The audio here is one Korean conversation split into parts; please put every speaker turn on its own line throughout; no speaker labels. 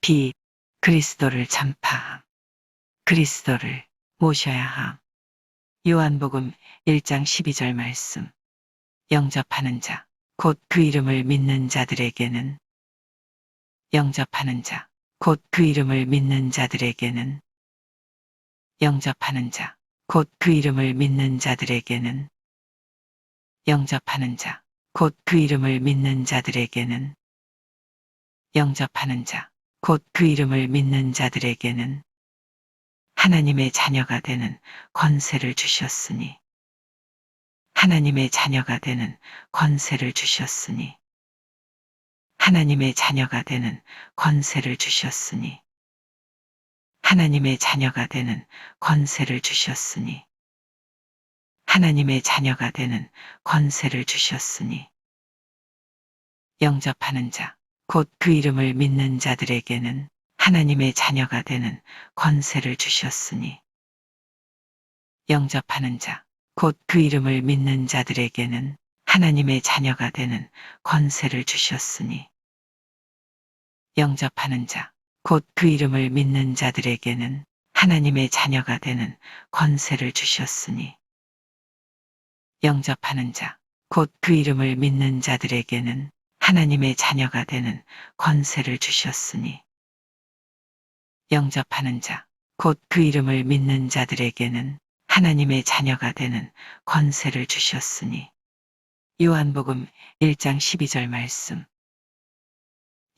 비 그리스도를 전파함. 그리스도를 모셔야 함. 요한복음 1장 12절 말씀. 영접하는 자, 곧 그 이름을 믿는 자들에게는 영접하는 자, 곧 그 이름을 믿는 자들에게는 영접하는 자, 곧 그 이름을 믿는 자들에게는 영접하는 자, 곧 그 이름을 믿는 자들에게는 영접하는 자, 곧 그 이름을 믿는 자들에게는 하나님의 자녀가 되는 권세를 주셨으니 하나님의 자녀가 되는 권세를 주셨으니 하나님의 자녀가 되는 권세를 주셨으니 하나님의 자녀가 되는 권세를 주셨으니 하나님의 자녀가 되는 권세를 주셨으니 영접하는 자, 곧 그 이름을 믿는 자들에게는 하나님의 자녀가 되는 권세를 주셨으니 영접하는 자, 곧 그 이름을 믿는 자들에게는 하나님의 자녀가 되는 권세를 주셨으니 영접하는 자, 곧 그 이름을 믿는 자들에게는 하나님의 자녀가 되는 권세를 주셨으니 영접하는 자, 곧 그 이름을 믿는 자들에게는 하나님의 자녀가 되는 권세를 주셨으니 영접하는 자, 곧 그 이름을 믿는 자들에게는 하나님의 자녀가 되는 권세를 주셨으니 요한복음 1장 12절 말씀.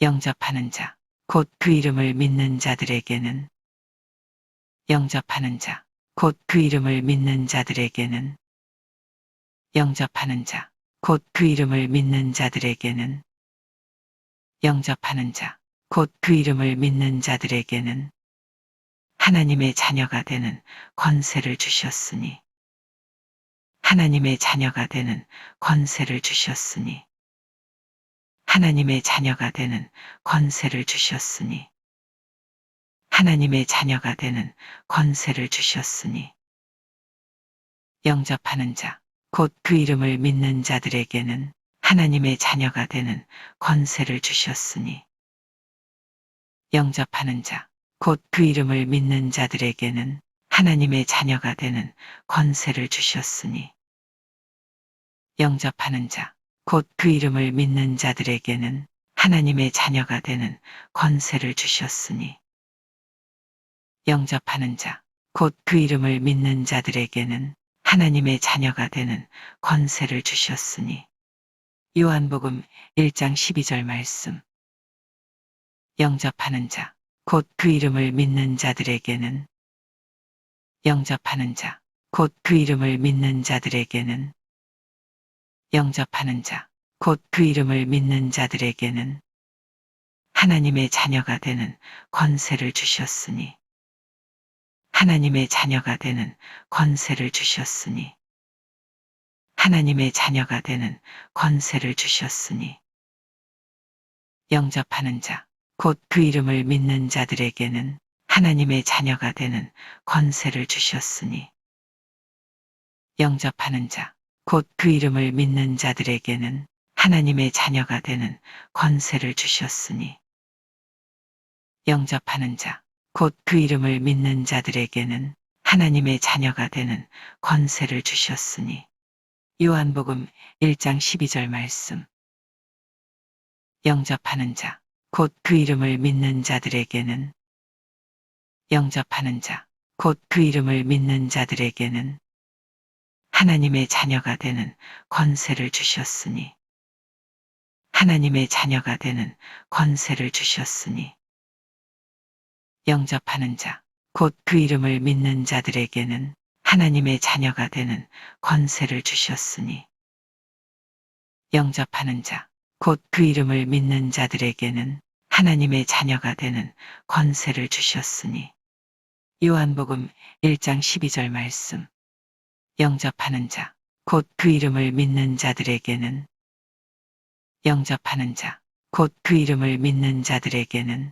영접하는 자, 곧 그 이름을 믿는 자들에게는 영접하는 자, 곧 그 이름을 믿는 자들에게는 영접하는 자, 곧 그 이름을 믿는 자들에게는 영접하는 자, 곧 그 이름을 믿는 자들에게는 하나님의 자녀가 되는 권세를 주셨으니 하나님의 자녀가 되는 권세를 주셨으니 하나님의 자녀가 되는 권세를 주셨으니 하나님의 자녀가 되는 권세를 주셨으니 영접하는 자, 곧 그 이름을 믿는 자들에게는 하나님의 자녀가 되는 권세를 주셨으니 영접하는 자, 곧 그 이름을 믿는 자들에게는 하나님의 자녀가 되는 권세를 주셨으니 영접하는 자, 곧 그 이름을 믿는 자들에게는 하나님의 자녀가 되는 권세를 주셨으니 영접하는 자, 곧 그 이름을 믿는 자들에게는 하나님의 자녀가 되는 권세를 주셨으니 요한복음 1장 12절 말씀. 영접하는 자, 곧 그 이름을 믿는 자들에게는 영접하는 자, 곧 그 이름을 믿는 자들에게는 영접하는 자, 곧 그 이름을 믿는 자들에게는 하나님의 자녀가 되는 권세를 주셨으니 하나님의 자녀가 되는 권세를 주셨으니 하나님의 자녀가 되는 권세를 주셨으니 영접하는 자, 곧 그 이름을 믿는 자들에게는 하나님의 자녀가 되는 권세를 주셨으니 영접하는 자, 곧 그 이름을 믿는 자들에게는 하나님의 자녀가 되는 권세를 주셨으니 영접하는 자, 곧 그 이름을 믿는 자들에게는 하나님의 자녀가 되는 권세를 주셨으니 요한복음 1장 12절 말씀. 영접하는 자, 곧 그 이름을 믿는 자들에게는 영접하는 자, 곧 그 이름을 믿는 자들에게는 하나님의 자녀가 되는 권세를 주셨으니 하나님의 자녀가 되는 권세를 주셨으니 영접하는 자, 곧 그 이름을 믿는 자들에게는 하나님의 자녀가 되는 권세를 주셨으니 영접하는 자, 곧 그 이름을 믿는 자들에게는 하나님의 자녀가 되는 권세를 주셨으니 요한복음 1장 12절 말씀. 영접하는 자, 곧 그 이름을 믿는 자들에게는 영접하는 자, 곧 그 이름을 믿는 자들에게는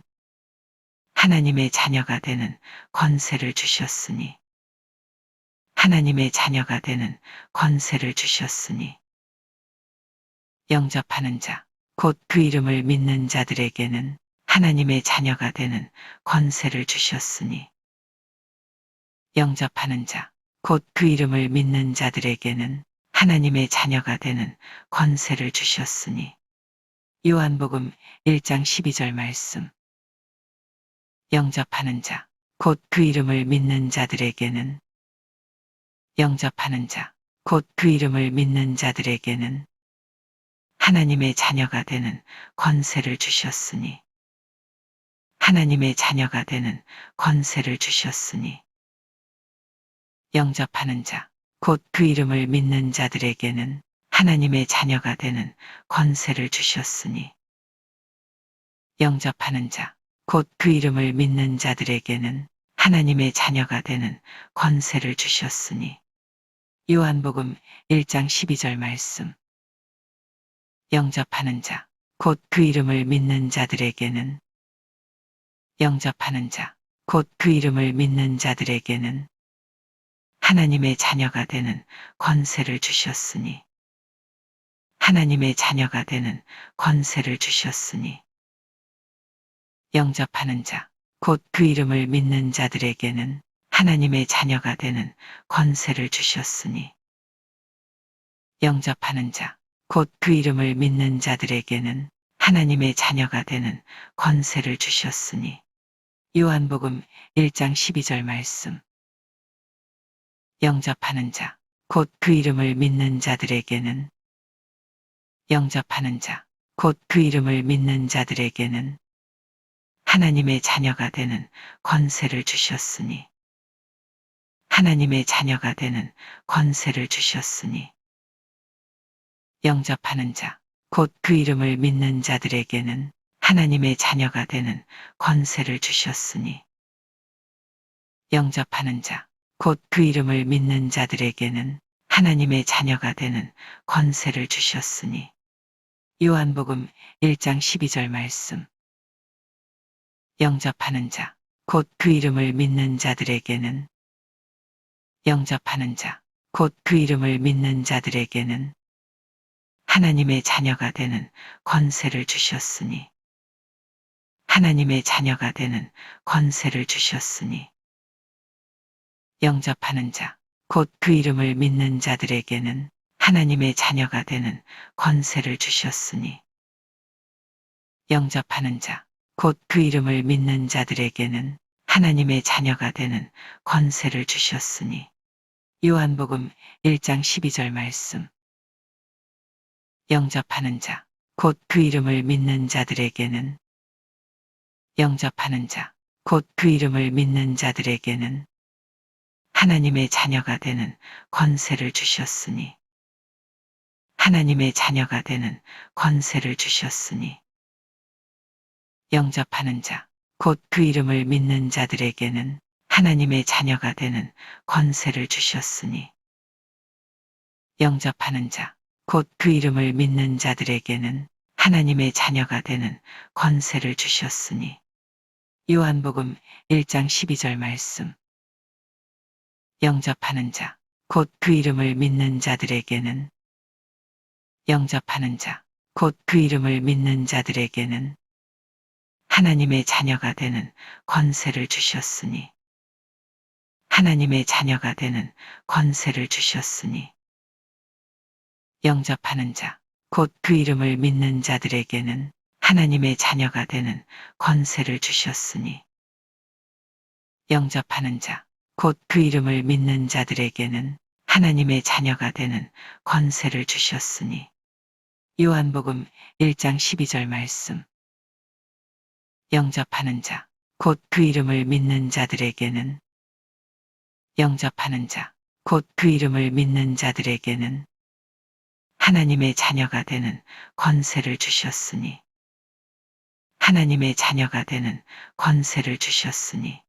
하나님의 자녀가 되는 권세를 주셨으니 하나님의 자녀가 되는 권세를 주셨으니 영접하는 자, 곧 그 이름을 믿는 자들에게는 하나님의 자녀가 되는 권세를 주셨으니 영접하는 자, 곧 그 이름을 믿는 자들에게는 하나님의 자녀가 되는 권세를 주셨으니 요한복음 1장 12절 말씀. 영접하는 자, 곧 그 이름을 믿는 자들에게는 영접하는 자, 곧 그 이름을 믿는 자들에게는 하나님의 자녀가 되는 권세를 주셨으니 하나님의 자녀가 되는 권세를 주셨으니 영접하는 자, 곧 그 이름을 믿는 자들에게는 하나님의 자녀가 되는 권세를 주셨으니 영접하는 자, 곧 그 이름을 믿는 자들에게는 하나님의 자녀가 되는 권세를 주셨으니 요한복음 1장 12절 말씀. 영접하는 자, 곧 그 이름을 믿는 자들에게는 영접하는 자, 곧 그 이름을 믿는 자들에게는 하나님의 자녀가 되는 권세를 주셨으니 하나님의 자녀가 되는 권세를 주셨으니 영접하는 자, 곧 그 이름을 믿는 자들에게는 하나님의 자녀가 되는 권세를 주셨으니 영접하는 자, 곧 그 이름을 믿는 자들에게는 하나님의 자녀가 되는 권세를 주셨으니 요한복음 1장 12절 말씀. 영접하는 자, 곧 그 이름을 믿는 자들에게는 영접하는 자, 곧 그 이름을 믿는 자들에게는 하나님의 자녀가 되는 권세를 주셨으니 하나님의 자녀가 되는 권세를 주셨으니 영접하는 자, 곧 그 이름을 믿는 자들에게는 하나님의 자녀가 되는 권세를 주셨으니 영접하는 자, 곧 그 이름을 믿는 자들에게는 하나님의 자녀가 되는 권세를 주셨으니 요한복음 1장 12절 말씀. 영접하는 자, 곧 그 이름을 믿는 자들에게는 영접하는 자, 곧 그 이름을 믿는 자들에게는 하나님의 자녀가 되는 권세를 주셨으니 하나님의 자녀가 되는 권세를 주셨으니 영접하는 자, 곧 그 이름을 믿는 자들에게는 하나님의 자녀가 되는 권세를 주셨으니 영접하는 자, 곧 그 이름을 믿는 자들에게는 하나님의 자녀가 되는 권세를 주셨으니 요한복음 1장 12절 말씀. 영접하는 자, 곧 그 이름을 믿는 자들에게는 영접하는 자, 곧 그 이름을 믿는 자들에게는 하나님의 자녀가 되는 권세를 주셨으니 하나님의 자녀가 되는 권세를 주셨으니 영접하는 자, 곧 그 이름을 믿는 자들에게는 하나님의 자녀가 되는 권세를 주셨으니 영접하는 자, 곧 그 이름을 믿는 자들에게는 하나님의 자녀가 되는 권세를 주셨으니 요한복음 1장 12절 말씀. 영접하는 자, 곧 그 이름을 믿는 자들에게는 영접하는 자, 곧 그 이름을 믿는 자들에게는 하나님의 자녀가 되는 권세를 주셨으니 하나님의 자녀가 되는 권세를 주셨으니 영접하는 자, 곧 그 이름을 믿는 자들에게는 하나님의 자녀가 되는 권세를 주셨으니 영접하는 자, 곧 그 이름을 믿는 자들에게는 하나님의 자녀가 되는 권세를 주셨으니 요한복음 1장 12절 말씀. 영접하는 자, 곧 그 이름을 믿는 자들에게는 영접하는 자, 곧 그 이름을 믿는 자들에게는 하나님의 자녀가 되는 권세를 주셨으니 하나님의 자녀가 되는 권세를 주셨으니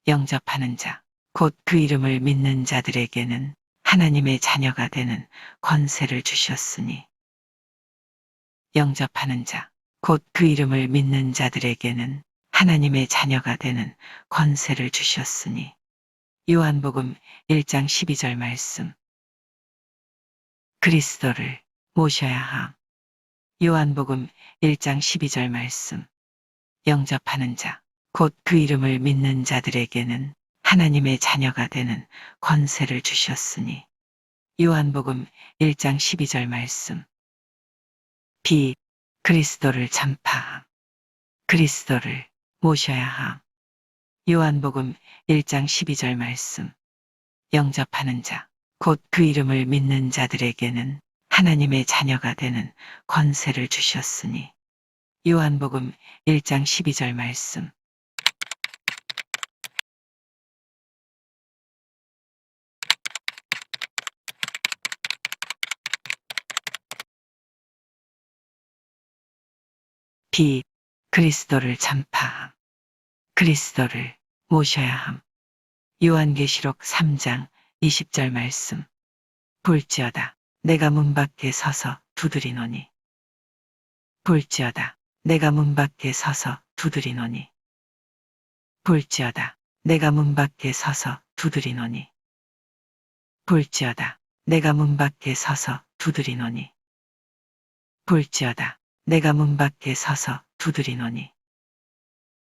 영접하는 자, 곧 그 이름을 믿는 자들에게는 하나님의 자녀가 되는 권세를 주셨으니 영접하는 자, 곧 그 이름을 믿는 자들에게는 하나님의 자녀가 되는 권세를 주셨으니 요한복음 1장 12절 말씀. 그리스도를 모셔야 함. 요한복음 1장 12절 말씀. 영접하는 자, 곧 그 이름을 믿는 자들에게는 하나님의 자녀가 되는 권세를 주셨으니. 요한복음 1장 12절 말씀. 비, 그리스도를 전파함. 그리스도를 모셔야 함. 요한복음 1장 12절 말씀. 영접하는 자, 곧 그 이름을 믿는 자들에게는 하나님의 자녀가 되는 권세를 주셨으니. 요한복음 1장 12절 말씀. 비, 그리스도를 전파함. 그리스도를 모셔야 함. 요한계시록 3장 20절 말씀. 볼지어다 내가 문 밖에 서서 두드리노니. 볼지어다 내가 문 밖에 서서 두드리노니. 볼지어다 내가 문 밖에 서서 두드리노니. 볼지어다 내가 문 밖에 서서 두드리노니. 볼지어다 내가 문 밖에 서서 두드리노니.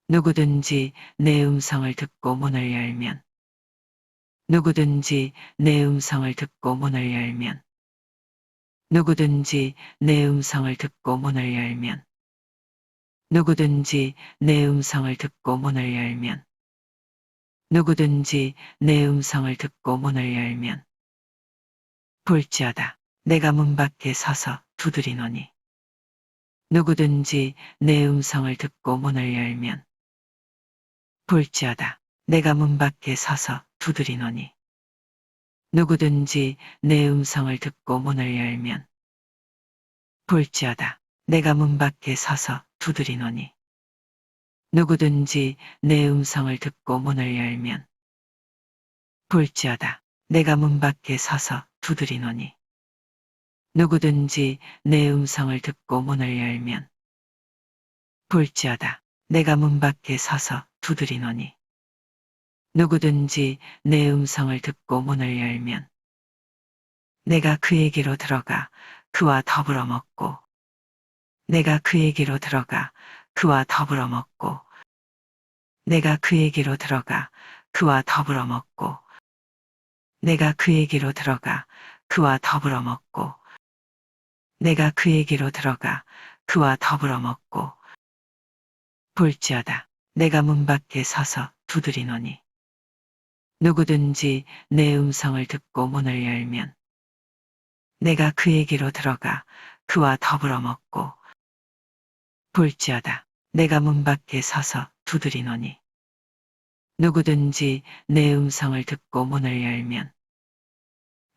누구든지 내 음성을 듣고 문을 열면. 누구든지 내 음성을 듣고 문을 열면. 누구든지 내 음성을 듣고 문을 열면. 누구든지 내 음성을 듣고 문을 열면. 누구든지 내 음성을 듣고 문을 열면. 볼지어다 내가 문 밖에 서서 두드리노니. 누구든지 내 음성을 듣고 문을 열면. 볼지어다 내가 문 밖에 서서 두드리노니. 누구든지 내 음성을 듣고 문을 열면. 볼지어다 내가 문 밖에 서서 두드리노니. 누구든지 내 음성을 듣고 문을 열면. 볼지어다 내가 문 밖에 서서 두드리노니. 누구든지 내 음성을 듣고 문을 열면. 볼지어다 내가 문 밖에 서서 두드리노니. 누구든지 내 음성을 듣고 문을 열면. 내가 그에게로 들어가 그와 더불어 먹고. 내가 그에게로 들어가 그와 더불어 먹고. 내가 그에게로 들어가 그와 더불어 먹고. 내가 그에게로 들어가 그와 더불어 먹고. 내가 그에게로 들어가 그와 더불어 먹고. 볼지어다 내가 문 밖에 서서 두드리노니. 누구든지 내 음성을 듣고 문을 열면. 내가 그에게로 들어가 그와 더불어 먹고. 볼지어다 내가 문 밖에 서서 두드리노니. 누구든지 내 음성을 듣고 문을 열면.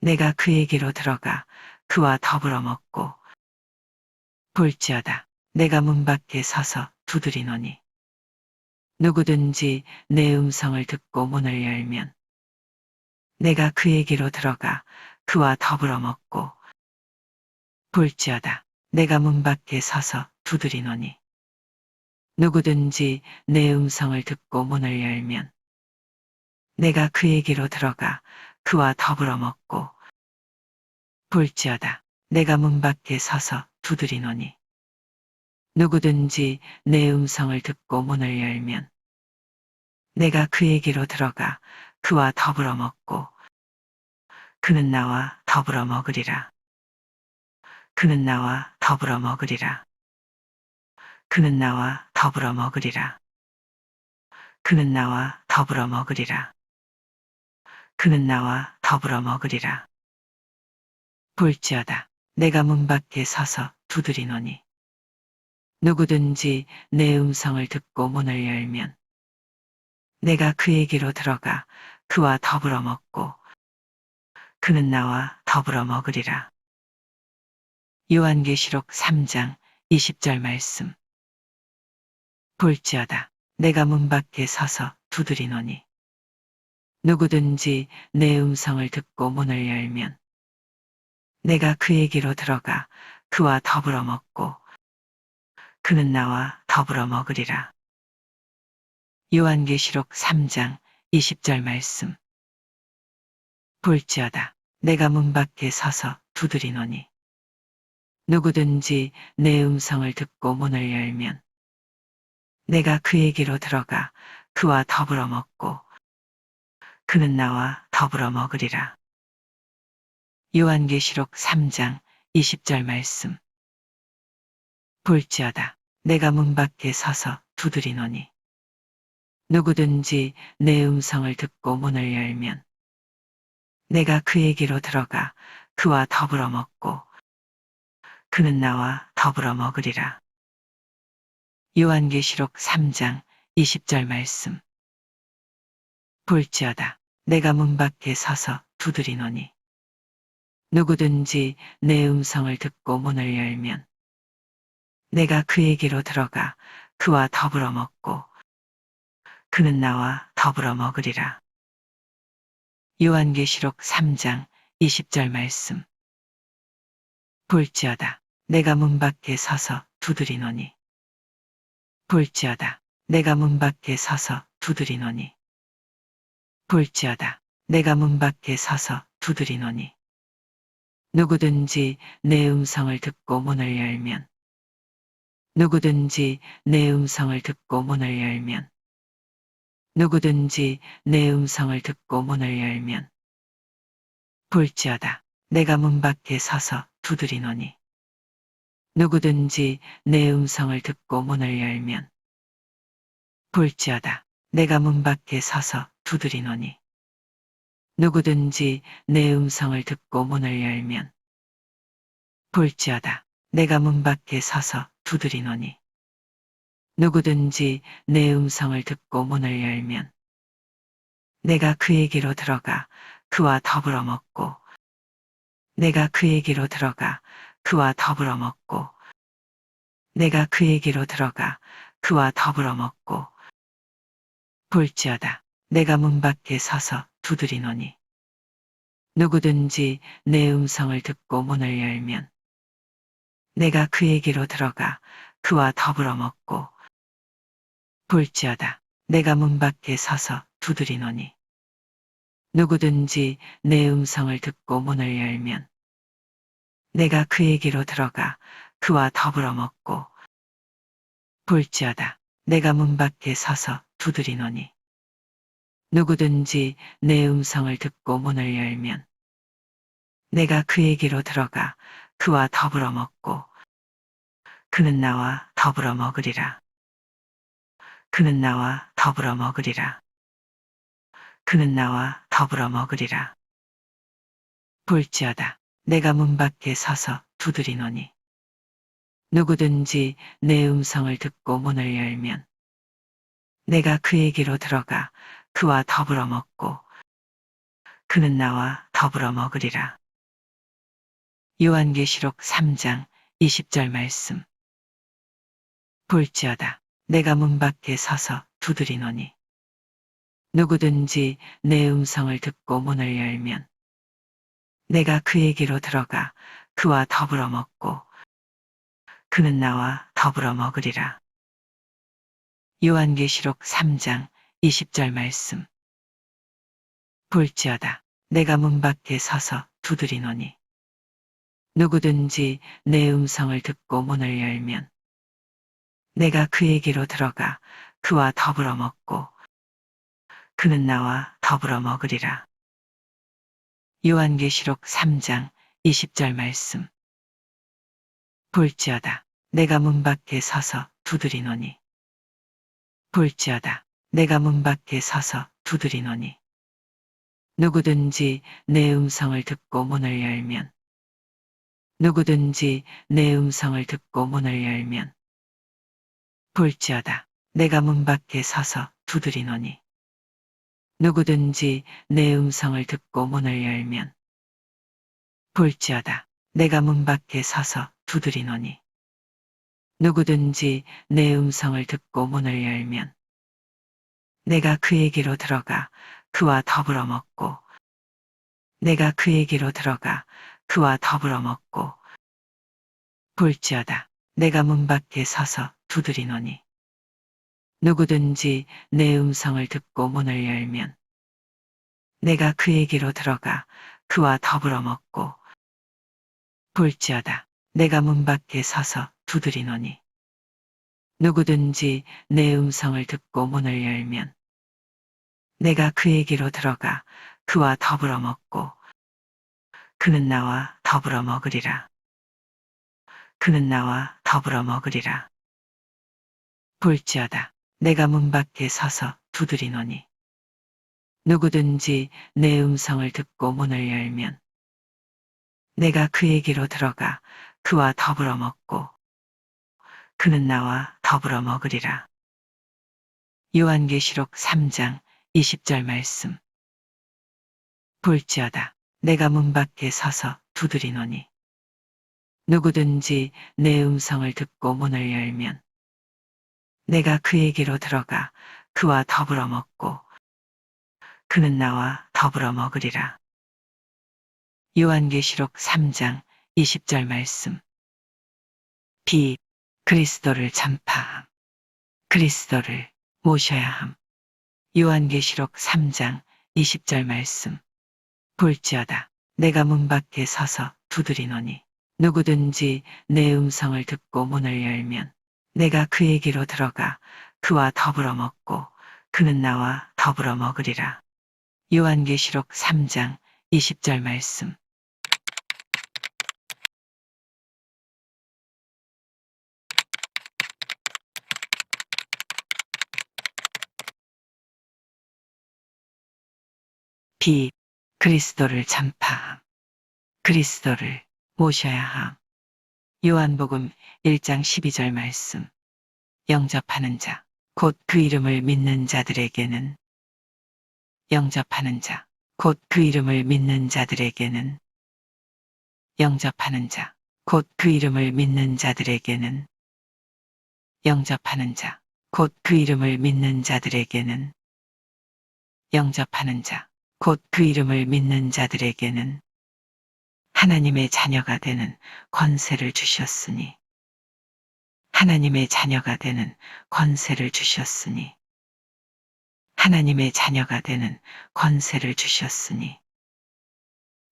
내가 그에게로 들어가 그와 더불어 먹고. 볼지어다 내가 문 밖에 서서 두드리노니. 누구든지 내 음성을 듣고 문을 열면. 내가 그에게로 들어가 그와 더불어 먹고. 볼지어다 내가 문 밖에 서서 두드리노니. 누구든지 내 음성을 듣고 문을 열면. 내가 그에게로 들어가 그와 더불어 먹고. 볼지어다 내가 문 밖에 서서 두드리노니. 누구든지 내 음성을 듣고 문을 열면. 내가 그에게로 들어가 그와 더불어 먹고. 그는 나와 더불어 먹으리라. 그는 나와 더불어 먹으리라. 그는 나와 더불어 먹으리라. 그는 나와 더불어 먹으리라. 그는 나와 더불어 먹으리라. 볼지어다 내가 문 밖에 서서 두드리노니. 누구든지 내 음성을 듣고 문을 열면. 내가 그에게로 들어가 그와 더불어 먹고. 그는 나와 더불어 먹으리라. 요한계시록 3장 20절 말씀. 볼지어다 내가 문 밖에 서서 두드리노니. 누구든지 내 음성을 듣고 문을 열면. 내가 그에게로 들어가 그와 더불어 먹고. 그는 나와 더불어 먹으리라. 요한계시록 3장 20절 말씀. 볼지어다 내가 문 밖에 서서 두드리노니. 누구든지 내 음성을 듣고 문을 열면 내가 그에게로 들어가 그와 더불어 먹고 그는 나와 더불어 먹으리라. 요한계시록 3장 20절 말씀. 볼지어다 내가 문 밖에 서서 두드리노니 누구든지 내 음성을 듣고 문을 열면 내가 그에게로 들어가 그와 더불어 먹고 그는 나와 더불어 먹으리라. 요한계시록 3장 20절 말씀. 볼지어다 내가 문 밖에 서서 두드리노니 누구든지 내 음성을 듣고 문을 열면 내가 그에게로 들어가 그와 더불어 먹고 그는 나와 더불어 먹으리라. 요한계시록 3장 20절 말씀. 볼지어다 내가 문 밖에 서서 두드리노니 볼지어다 내가 문 밖에 서서 두드리노니 볼지어다 내가 문 밖에 서서 두드리노니 누구든지 내 음성을 듣고 문을 열면 누구든지 내 음성을 듣고 문을 열면 누구든지 내 음성을 듣고 문을 열면 볼지어다 내가 문 밖에 서서 두드리노니 누구든지 내 음성을 듣고 문을 열면 볼지어다 내가 문 밖에 서서 두드리노니 누구든지 내 음성을 듣고 문을 열면 볼지어다 내가 문 밖에 서서 두드리노니 누구든지 내 음성을 듣고 문을 열면 내가 그에게로 들어가 그와 더불어 먹고 내가 그에게로 들어가 그와 더불어 먹고 내가 그에게로 들어가 그와 더불어 먹고 볼지어다 내가 문 밖에 서서 두드리노니 누구든지 내 음성을 듣고 문을 열면 내가 그에게로 들어가 그와 더불어 먹고 볼지어다 내가 문 밖에 서서 두드리노니 누구든지 내 음성을 듣고 문을 열면 내가 그에게로 들어가 그와 더불어 먹고 볼지어다 내가 문 밖에 서서 두드리노니 누구든지 내 음성을 듣고 문을 열면 내가 그에게로 들어가 그와 더불어 먹고 그는 나와 더불어 먹으리라. 그는 나와 더불어 먹으리라. 그는 나와 더불어 먹으리라. 볼지어다 내가 문 밖에 서서 두드리노니 누구든지 내 음성을 듣고 문을 열면 내가 그에게로 들어가 그와 더불어 먹고 그는 나와 더불어 먹으리라. 요한계시록 3장 20절 말씀. 볼지어다 내가 문 밖에 서서 두드리노니 누구든지 내 음성을 듣고 문을 열면 내가 그에게로 들어가 그와 더불어 먹고 그는 나와 더불어 먹으리라. 요한계시록 3장 20절 말씀. 볼지어다 내가 문 밖에 서서 두드리노니 누구든지 내 음성을 듣고 문을 열면 내가 그에게로 들어가 그와 더불어 먹고 그는 나와 더불어 먹으리라. 요한계시록 3장 20절 말씀. 볼지어다 내가 문 밖에 서서 두드리노니 볼지어다 내가 문 밖에 서서 두드리노니 누구든지 내 음성을 듣고 문을 열면 누구든지 내 음성을 듣고 문을 열면 볼지어다 내가 문 밖에 서서 두드리노니 누구든지 내 음성을 듣고 문을 열면 볼지어다 내가 문 밖에 서서 두드리노니 누구든지 내 음성을 듣고 문을 열면 내가 그에게로 들어가 그와 더불어 먹고 내가 그에게로 들어가 그와 더불어 먹고 볼지어다 내가 문 밖에 서서 두드리노니 누구든지 내 음성을 듣고 문을 열면 내가 그에게로 들어가 그와 더불어 먹고 볼지어다 내가 문 밖에 서서 두드리노니 누구든지 내 음성을 듣고 문을 열면 내가 그에게로 들어가 그와 더불어 먹고 그는 나와 더불어 먹으리라. 그는 나와 더불어 먹으리라. 볼지어다. 내가 문 밖에 서서 두드리노니 누구든지 내 음성을 듣고 문을 열면 내가 그에게로 들어가 그와 더불어 먹고 그는 나와 더불어 먹으리라. 요한계시록 3장 20절 말씀. 볼지어다. 내가 문 밖에 서서 두드리노니 누구든지 내 음성을 듣고 문을 열면 내가 그에게로 들어가 그와 더불어 먹고 그는 나와 더불어 먹으리라. 요한계시록 3장 20절 말씀. 비 그리스도를 전파함. 그리스도를 모셔야 함. 요한계시록 3장 20절 말씀. 볼지어다. 내가 문 밖에 서서 두드리노니 누구든지 내 음성을 듣고 문을 열면 내가 그에게로 들어가 그와 더불어 먹고 그는 나와 더불어 먹으리라. 요한계시록 3장 20절 말씀. 비 그리스도를 전파함. 그리스도를 모셔야 함. 요한복음 1장 12절 말씀. 영접하는 자, 곧 그 이름을 믿는 자들에게는 영접하는 자, 곧 그 이름을 믿는 자들에게는 영접하는 자, 곧 그 이름을 믿는 자들에게는 영접하는 자, 곧 그 이름을 믿는 자들에게는 영접하는 자, 곧 그 이름을 믿는 자들에게는 하나님의 자녀가 되는 권세를 주셨으니 하나님의 자녀가 되는 권세를 주셨으니 하나님의 자녀가 되는 권세를 주셨으니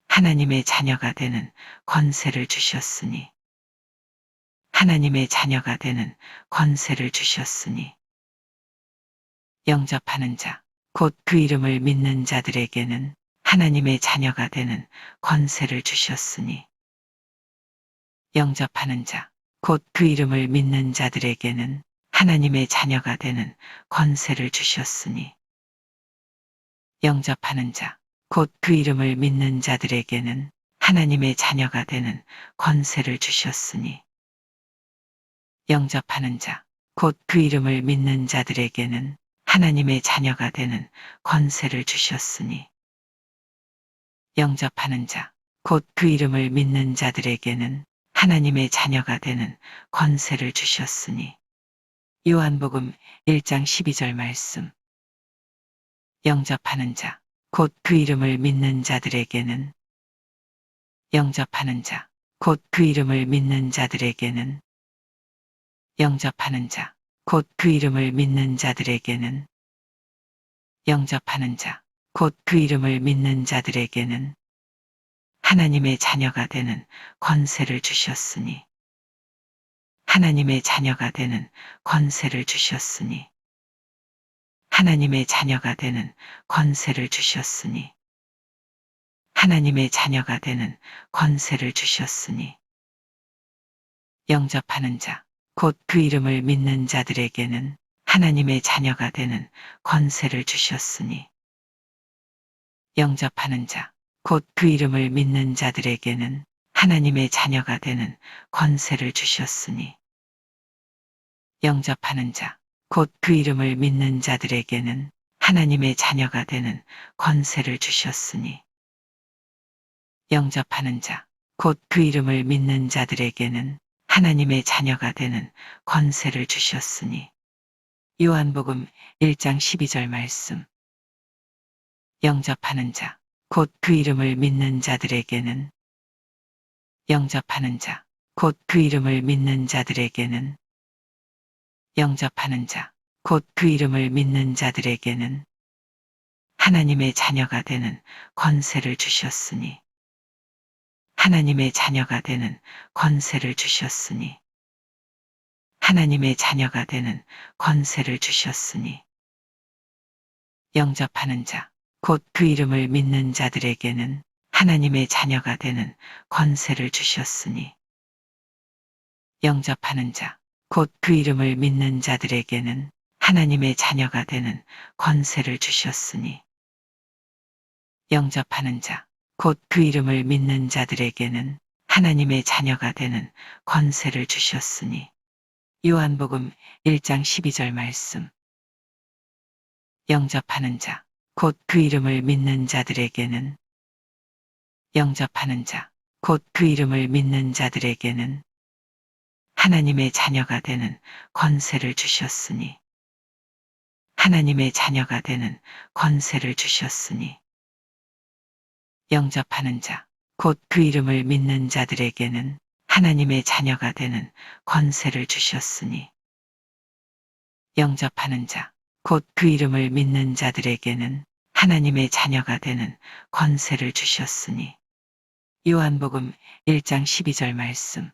하나님의 자녀가 되는 권세를 주셨으니 하나님의 자녀가 되는 권세를 주셨으니 영접하는 자, 곧 그 이름을 믿는 자들에게는 하나님의 자녀가 되는 권세를 주셨으니 영접하는 자, 곧 그 이름을 믿는 자들에게는 하나님의 자녀가 되는 권세를 주셨으니 영접하는 자, 곧 그 이름을 믿는 자들에게는 하나님의 자녀가 되는 권세를 주셨으니 영접하는 자, 곧 그 이름을 믿는 자들에게는 하나님의 자녀가 되는 권세를 주셨으니 영접하는 자, 곧 그 이름을 믿는 자들에게는 하나님의 자녀가 되는 권세를 주셨으니 요한복음 1장 12절 말씀. 영접하는 자, 곧 그 이름을 믿는 자들에게는 영접하는 자, 곧 그 이름을 믿는 자들에게는 영접하는 자, 곧 그 이름을 믿는 자들에게는 영접하는 자, 곧 그 이름을 믿는 자들에게는 하나님의 자녀가 되는 권세를 주셨으니 하나님의 자녀가 되는 권세를 주셨으니 하나님의 자녀가 되는 권세를 주셨으니 하나님의 자녀가 되는 권세를 주셨으니 영접하는 자, 곧 그 이름을 믿는 자들에게는 하나님의 자녀가 되는 권세를 주셨으니 영접하는 자, 곧 그 이름을 믿는 자들에게는 하나님의 자녀가 되는 권세를 주셨으니 영접하는 자, 곧 그 이름을 믿는 자들에게는 하나님의 자녀가 되는 권세를 주셨으니 영접하는 자, 곧 그 이름을 믿는 자들에게는 하나님의 자녀가 되는 권세를 주셨으니 요한복음 1장 12절 말씀. 영접하는 자, 곧 그 이름을 믿는 자들에게는 영접하는 자, 곧 그 이름을 믿는 자들에게는 영접하는 자, 곧 그 이름을 믿는 자들에게는 하나님의 자녀가 되는 권세를 주셨으니 하나님의 자녀가 되는 권세를 주셨으니 하나님의 자녀가 되는 권세를 주셨으니 영접하는 자, 곧 그 이름을 믿는 자들에게는 하나님의 자녀가 되는 권세를 주셨으니 영접하는 자, 곧 그 이름을 믿는 자들에게는 하나님의 자녀가 되는 권세를 주셨으니 영접하는 자, 곧 그 이름을 믿는 자들에게는 하나님의 자녀가 되는 권세를 주셨으니 요한복음 1장 12절 말씀 영접하는 자, 곧 그 이름을 믿는 자들에게는 영접하는 자, 곧 그 이름을 믿는 자들에게는 하나님의 자녀가 되는 권세를 주셨으니 하나님의 자녀가 되는 권세를 주셨으니 영접하는 자, 곧 그 이름을 믿는 자들에게는 하나님의 자녀가 되는 권세를 주셨으니 영접하는 자, 곧 그 이름을 믿는 자들에게는 하나님의 자녀가 되는 권세를 주셨으니 요한복음 1장 12절 말씀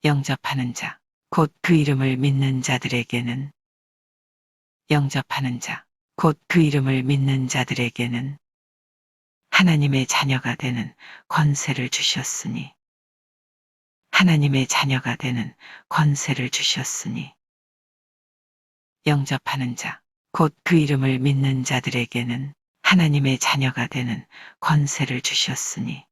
영접하는 자, 곧 그 이름을 믿는 자들에게는 영접하는 자, 곧 그 이름을 믿는 자들에게는 하나님의 자녀가 되는 권세를 주셨으니 하나님의 자녀가 되는 권세를 주셨으니 영접하는 자, 곧 그 이름을 믿는 자들에게는 하나님의 자녀가 되는 권세를 주셨으니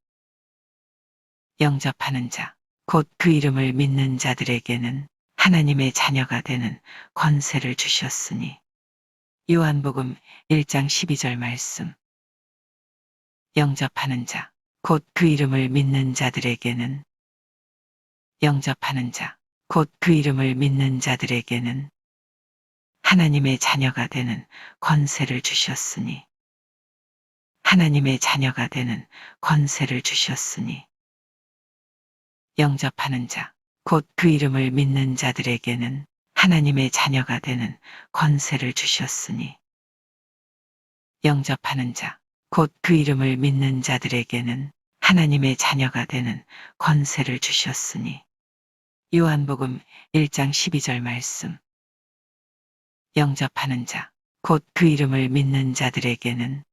영접하는 자, 곧 그 이름을 믿는 자들에게는 하나님의 자녀가 되는 권세를 주셨으니 요한복음 1장 12절 말씀 영접하는 자, 곧 그 이름을 믿는 자들에게는 영접하는 자, 곧 그 이름을 믿는 자들에게는 하나님의 자녀가 되는 권세를 주셨으니 하나님의 자녀가 되는 권세를 주셨으니 영접하는 자, 곧 그 이름을 믿는 자들에게는 하나님의 자녀가 되는 권세를 주셨으니 영접하는 자, 곧 그 이름을 믿는 자들에게는 하나님의 자녀가 되는 권세를 주셨으니 요한복음 1장 12절 말씀 영접하는 자, 곧 그 이름을 믿는 자들에게는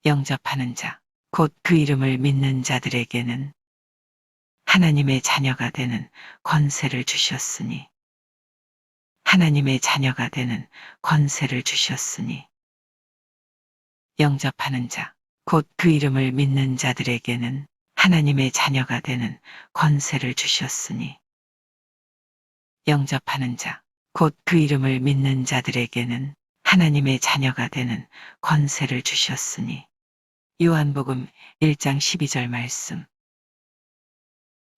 영접하는 자, 곧 그 이름을 믿는 자들에게는 하나님의 자녀가 되는 권세를 주셨으니 하나님의 자녀가 되는 권세를 주셨으니 영접하는 자, 곧 그 이름을 믿는 자들에게는 하나님의 자녀가 되는 권세를 주셨으니 영접하는 자, 곧 그 이름을 믿는 자들에게는 하나님의 자녀가 되는 권세를 주셨으니 요한복음 1장 12절 말씀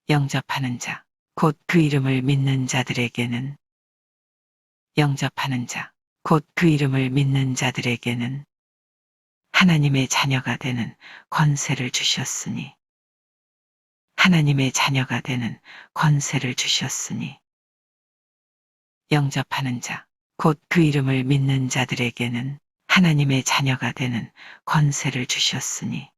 영접하는 자, 곧 그 이름을 믿는 자들에게는 영접하는 자, 곧 그 이름을 믿는 자들에게는 하나님의 자녀가 되는 권세를 주셨으니 하나님의 자녀가 되는 권세를 주셨으니 영접하는 자, 곧 그 이름을 믿는 자들에게는 하나님의 자녀가 되는 권세를 주셨으니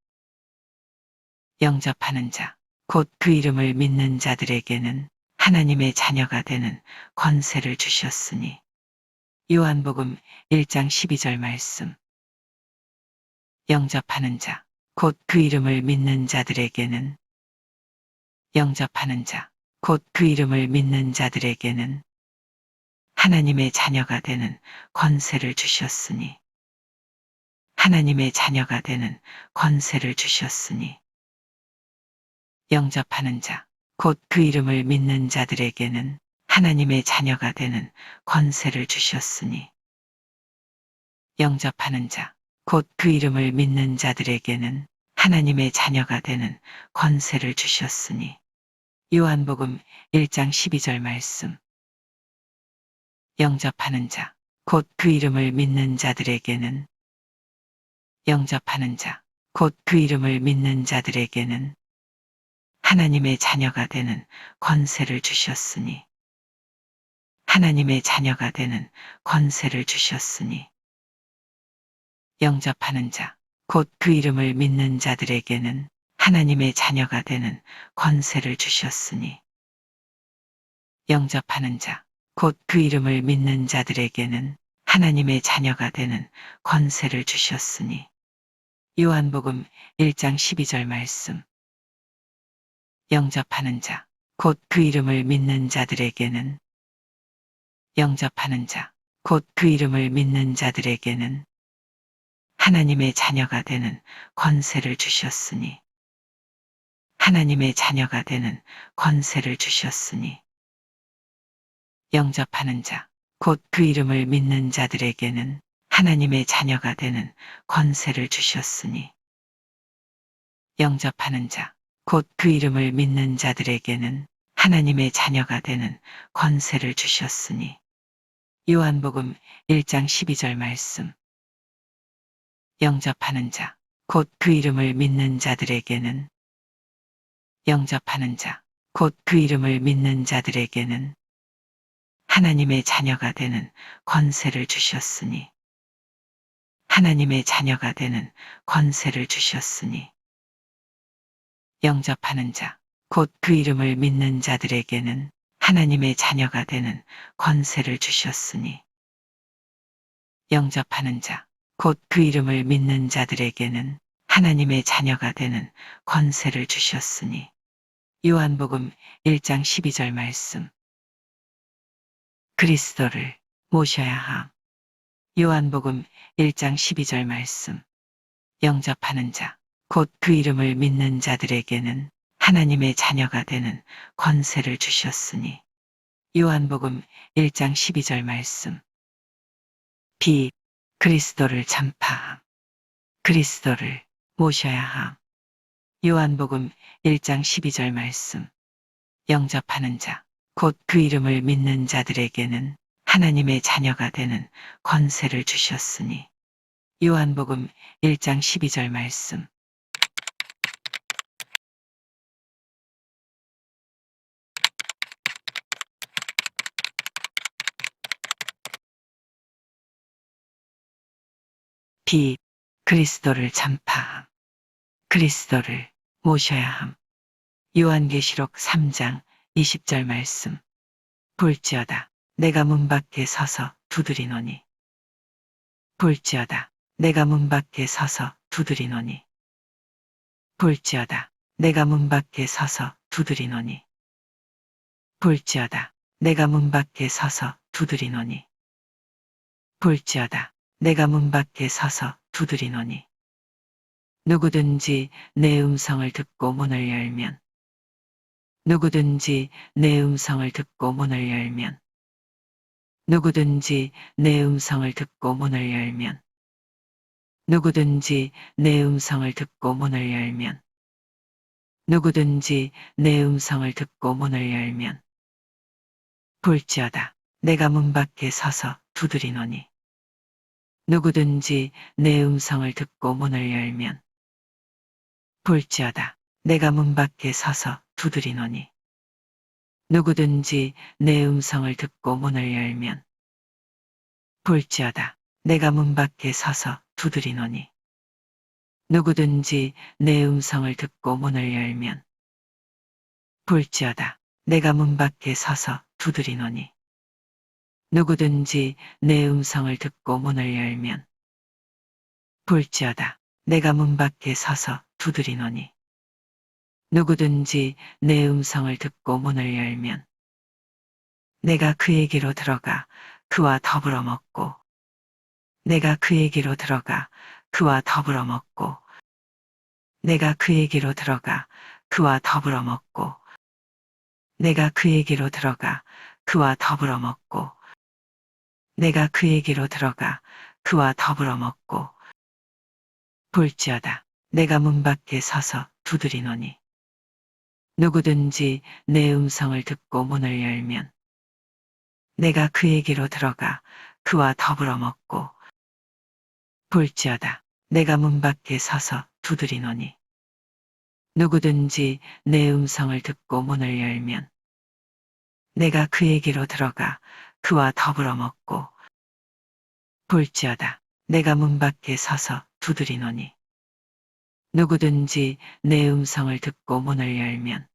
영접하는 자, 곧 그 이름을 믿는 자들에게는 하나님의 자녀가 되는 권세를 주셨으니 요한복음 1장 12절 말씀 영접하는 자, 곧 그 이름을 믿는 자들에게는 영접하는 자, 곧 그 이름을 믿는 자들에게는 하나님의 자녀가 되는 권세를 주셨으니 하나님의 자녀가 되는 권세를 주셨으니 영접하는 자, 곧 그 이름을 믿는 자들에게는 하나님의 자녀가 되는 권세를 주셨으니 영접하는 자, 곧 그 이름을 믿는 자들에게는 하나님의 자녀가 되는 권세를 주셨으니 요한복음 1장 12절 말씀 영접하는 자, 곧 그 이름을 믿는 자들에게는 영접하는 자, 곧 그 이름을 믿는 자들에게는 하나님의 자녀가 되는 권세를 주셨으니 하나님의 자녀가 되는 권세를 주셨으니 영접하는 자, 곧 그 이름을 믿는 자들에게는 하나님의 자녀가 되는 권세를 주셨으니 영접하는 자, 곧 그 이름을 믿는 자들에게는 하나님의 자녀가 되는 권세를 주셨으니 요한복음 1장 12절 말씀. 영접하는 자, 곧 그 이름을 믿는 자들에게는 영접하는 자, 곧 그 이름을 믿는 자들에게는 하나님의 자녀가 되는 권세를 주셨으니 하나님의 자녀가 되는 권세를 주셨으니 영접하는 자, 곧 그 이름을 믿는 자들에게는 하나님의 자녀가 되는 권세를 주셨으니 영접하는 자, 곧 그 이름을 믿는 자들에게는 하나님의 자녀가 되는 권세를 주셨으니 요한복음 1장 12절 말씀. 영접하는 자, 곧 그 이름을 믿는 자들에게는 영접하는 자, 곧 그 이름을 믿는 자들에게는 하나님의 자녀가 되는 권세를 주셨으니 하나님의 자녀가 되는 권세를 주셨으니 영접하는 자, 곧 그 이름을 믿는 자들에게는 하나님의 자녀가 되는 권세를 주셨으니 영접하는 자, 곧 그 이름을 믿는 자들에게는 하나님의 자녀가 되는 권세를 주셨으니 요한복음 1장 12절 말씀. 그리스도를 모셔야 함. 요한복음 1장 12절 말씀. 영접하는 자, 곧 그 이름을 믿는 자들에게는 하나님의 자녀가 되는 권세를 주셨으니 요한복음 1장 12절 말씀. 빛, 그리스도를 전파함. 그리스도를 모셔야 함. 요한복음 1장 12절 말씀. 영접하는 자, 곧 그 이름을 믿는 자들에게는 하나님의 자녀가 되는 권세를 주셨으니 요한복음 1장 12절 말씀. 빛, 그리스도를 전파함. 그리스도를 모셔야 함. 요한계시록 3장 20절 말씀. 볼지어다 내가 문 밖에 서서 두드리노니. 볼지어다 내가 문 밖에 서서 두드리노니. 볼지어다 내가 문 밖에 서서 두드리노니. 볼지어다 내가 문 밖에 서서 두드리노니. 볼지어다 내가 문 밖에 서서 두드리노니. 누구든지 내 음성을 듣고 문을 열면 누구든지 내 음성을 듣고 문을 열면 누구든지 내 음성을 듣고 문을 열면 누구든지 내 음성을 듣고 문을 열면 누구든지 내 음성을 듣고 문을 열면 볼지어다 내가 문 밖에 서서 두드리노니. 누구든지 내 음성을 듣고 문을 열면 볼지어다 내가 문 밖에 서서 두드리노니. 누구든지 내 음성을 듣고 문을 열면 볼지어다 내가 문 밖에 서서 두드리노니. 누구든지 내 음성을 듣고 문을 열면 볼지어다 내가 문 밖에 서서 두드리노니. 누구든지 내 음성을 듣고 문을 열면 볼지어다 내가 문 밖에 서서 두드리노니. 누구든지 내 음성을 듣고 문을 열면 내가 그에게로 들어가 그와 더불어 먹고 내가 그에게로 들어가 그와 더불어 먹고 내가 그에게로 들어가 그와 더불어 먹고 내가 그에게로 들어가 그와 더불어 먹고 내가 그에게로 들어가 그와 더불어 먹고 볼지어다 내가 문 밖에 서서 두드리노니. 누구든지 내 음성을 듣고 문을 열면 내가 그에게로 들어가 그와 더불어 먹고 볼지어다 내가 문 밖에 서서 두드리노니. 누구든지 내 음성을 듣고 문을 열면 내가 그에게로 들어가 그와 더불어 먹고 볼지어다 내가 문 밖에 서서 두드리노니. 누구든지 내 음성을 듣고 문을 열면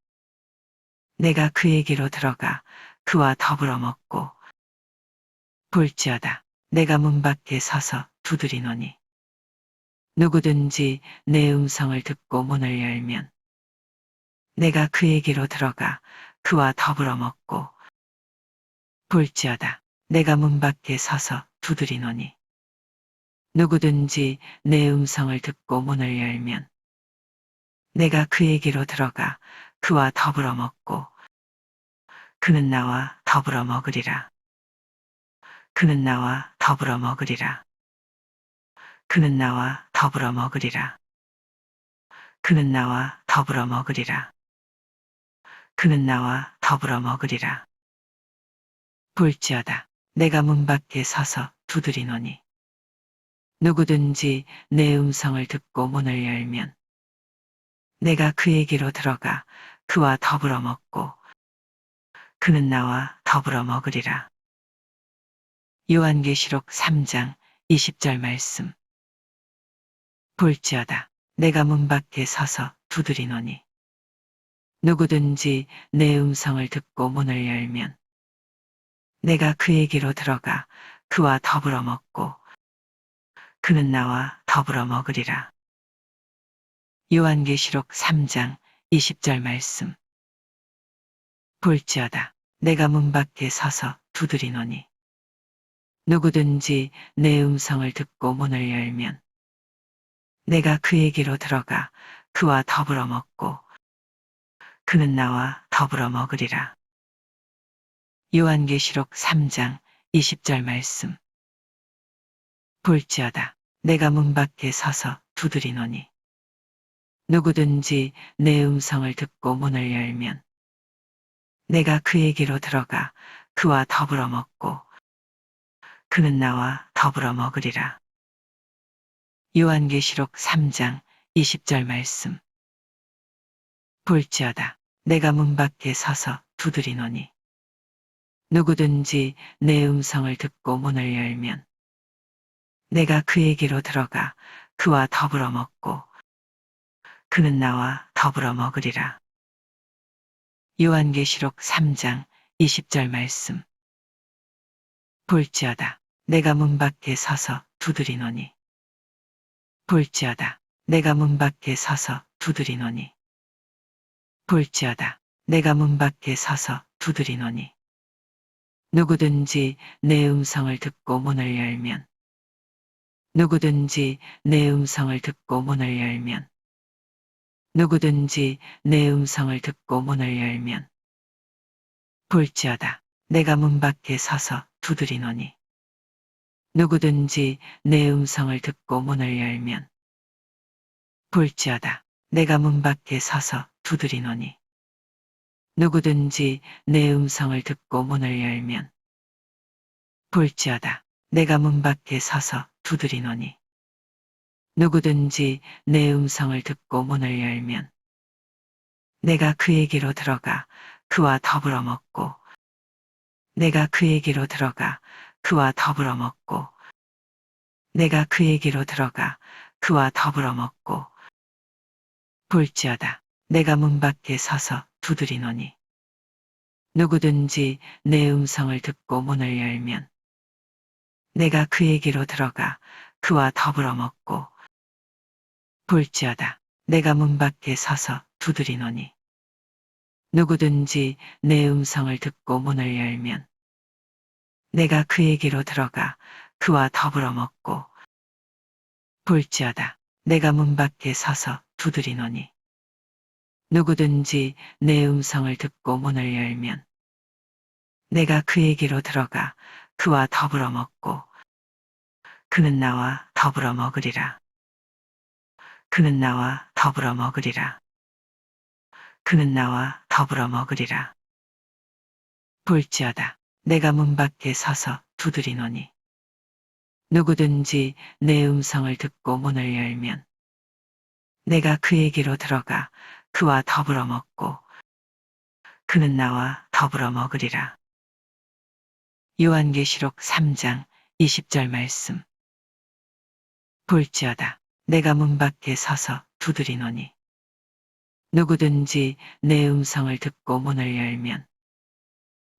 내가 그에게로 들어가 그와 더불어 먹고 볼지어다. 내가 문 밖에 서서 두드리노니 누구든지 내 음성을 듣고 문을 열면 내가 그에게로 들어가 그와 더불어 먹고 볼지어다. 내가 문 밖에 서서 두드리노니 누구든지 내 음성을 듣고 문을 열면 내가 그에게로 들어가 그와 더불어 먹고 그는 나와 더불어 먹으리라. 그는 나와 더불어 먹으리라. 그는 나와 더불어 먹으리라. 그는 나와 더불어 먹으리라. 그는 나와 더불어 먹으리라. 볼지어다. 내가 문 밖에 서서 두드리노니 누구든지 내 음성을 듣고 문을 열면 내가 그에게로 들어가 그와 더불어 먹고 그는 나와 더불어 먹으리라. 요한계시록 3장 20절 말씀. 볼지어다. 내가 문 밖에 서서 두드리노니 누구든지 내 음성을 듣고 문을 열면 내가 그에게로 들어가 그와 더불어 먹고 그는 나와 더불어 먹으리라. 요한계시록 3장 20절 말씀. 볼지어다. 내가 문 밖에 서서 두드리노니 누구든지 내 음성을 듣고 문을 열면 내가 그에게로 들어가 그와 더불어 먹고 그는 나와 더불어 먹으리라. 요한계시록 3장 20절 말씀. 볼지어다. 내가 문 밖에 서서 두드리노니 누구든지 내 음성을 듣고 문을 열면 내가 그에게로 들어가 그와 더불어 먹고 그는 나와 더불어 먹으리라. 요한계시록 3장 20절 말씀. 볼지어다. 내가 문 밖에 서서 두드리노니 누구든지 내 음성을 듣고 문을 열면 내가 그에게로 들어가 그와 더불어 먹고 그는 나와 더불어 먹으리라. 요한계시록 3장 20절 말씀. 볼지어다. 내가 문 밖에 서서 두드리노니 볼지어다. 내가 문 밖에 서서 두드리노니 볼지어다. 내가 문 밖에 서서 두드리노니 누구든지 내 음성을 듣고 문을 열면 누구든지 내 음성을 듣고 문을 열면 누구든지 내 음성을 듣고 문을 열면 볼지어다. 내가 문 밖에 서서 두드리노니 누구든지 내 음성을 듣고 문을 열면 볼지어다. 내가 문 밖에 서서 두드리노니 누구든지 내 음성을 듣고 문을 열면 볼지어다. 내가 문 밖에 서서 두드리노니 누구든지 내 음성을 듣고 문을 열면 내가 그에게로 들어가 그와 더불어 먹고 내가 그에게로 들어가 그와 더불어 먹고 내가 그에게로 들어가 그와 더불어 먹고 볼지어다. 내가 문 밖에 서서 두드리노니 누구든지 내 음성을 듣고 문을 열면 내가 그에게로 들어가 그와 더불어 먹고 볼지어다. 내가 문 밖에 서서 두드리노니 누구든지 내 음성을 듣고 문을 열면 내가 그에게로 들어가 그와 더불어 먹고 볼지어다. 내가 문 밖에 서서 두드리노니 누구든지 내 음성을 듣고 문을 열면 내가 그에게로 들어가 그와 더불어 먹고 그는 나와 더불어 먹으리라. 그는 나와 더불어 먹으리라. 그는 나와 더불어 먹으리라. 볼지어다. 내가 문 밖에 서서 두드리노니 누구든지 내 음성을 듣고 문을 열면 내가 그에게로 들어가 그와 더불어 먹고 그는 나와 더불어 먹으리라. 요한계시록 3장 20절 말씀. 볼지어다. 내가 문 밖에 서서 두드리노니 누구든지 내 음성을 듣고 문을 열면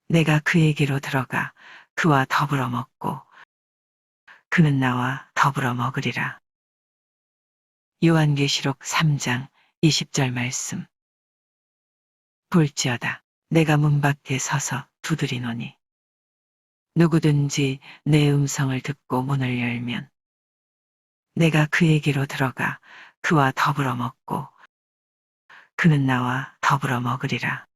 내가 그에게로 들어가 그와 더불어 먹고 그는 나와 더불어 먹으리라. 요한계시록 3장 20절 말씀. 볼지어다 내가 문 밖에 서서 두드리노니 누구든지 내 음성을 듣고 문을 열면 내가 그에게로 들어가 그와 더불어 먹고 그는 나와 더불어 먹으리라.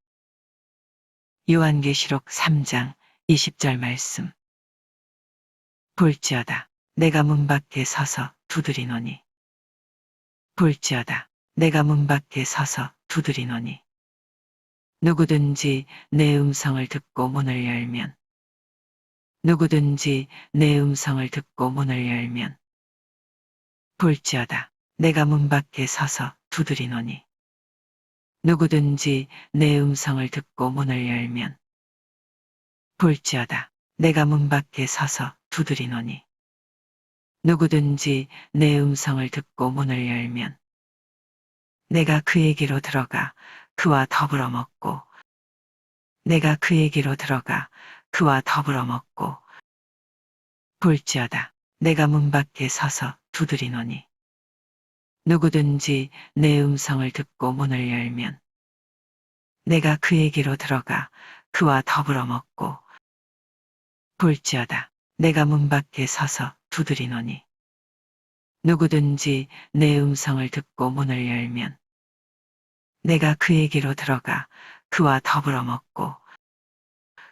요한계시록 3장 20절 말씀. 볼지어다 내가 문 밖에 서서 두드리노니 볼지어다 내가 문 밖에 서서 두드리노니 누구든지 내 음성을 듣고 문을 열면 누구든지 내 음성을 듣고 문을 열면 볼지어다 내가 문 밖에 서서 두드리노니 누구든지 내 음성을 듣고 문을 열면 볼지어다 내가 문 밖에 서서 두드리노니 누구든지 내 음성을 듣고 문을 열면 내가 그에게로 들어가 그와 더불어 먹고 내가 그에게로 들어가 그와 더불어 먹고 볼지어다 내가 문 밖에 서서 두드리노니 누구든지 내 음성을 듣고 문을 열면 내가 그에게로 들어가 그와 더불어 먹고 볼지어다 내가 문 밖에 서서 두드리노니 누구든지 내 음성을 듣고 문을 열면 내가 그에게로 들어가 그와 더불어 먹고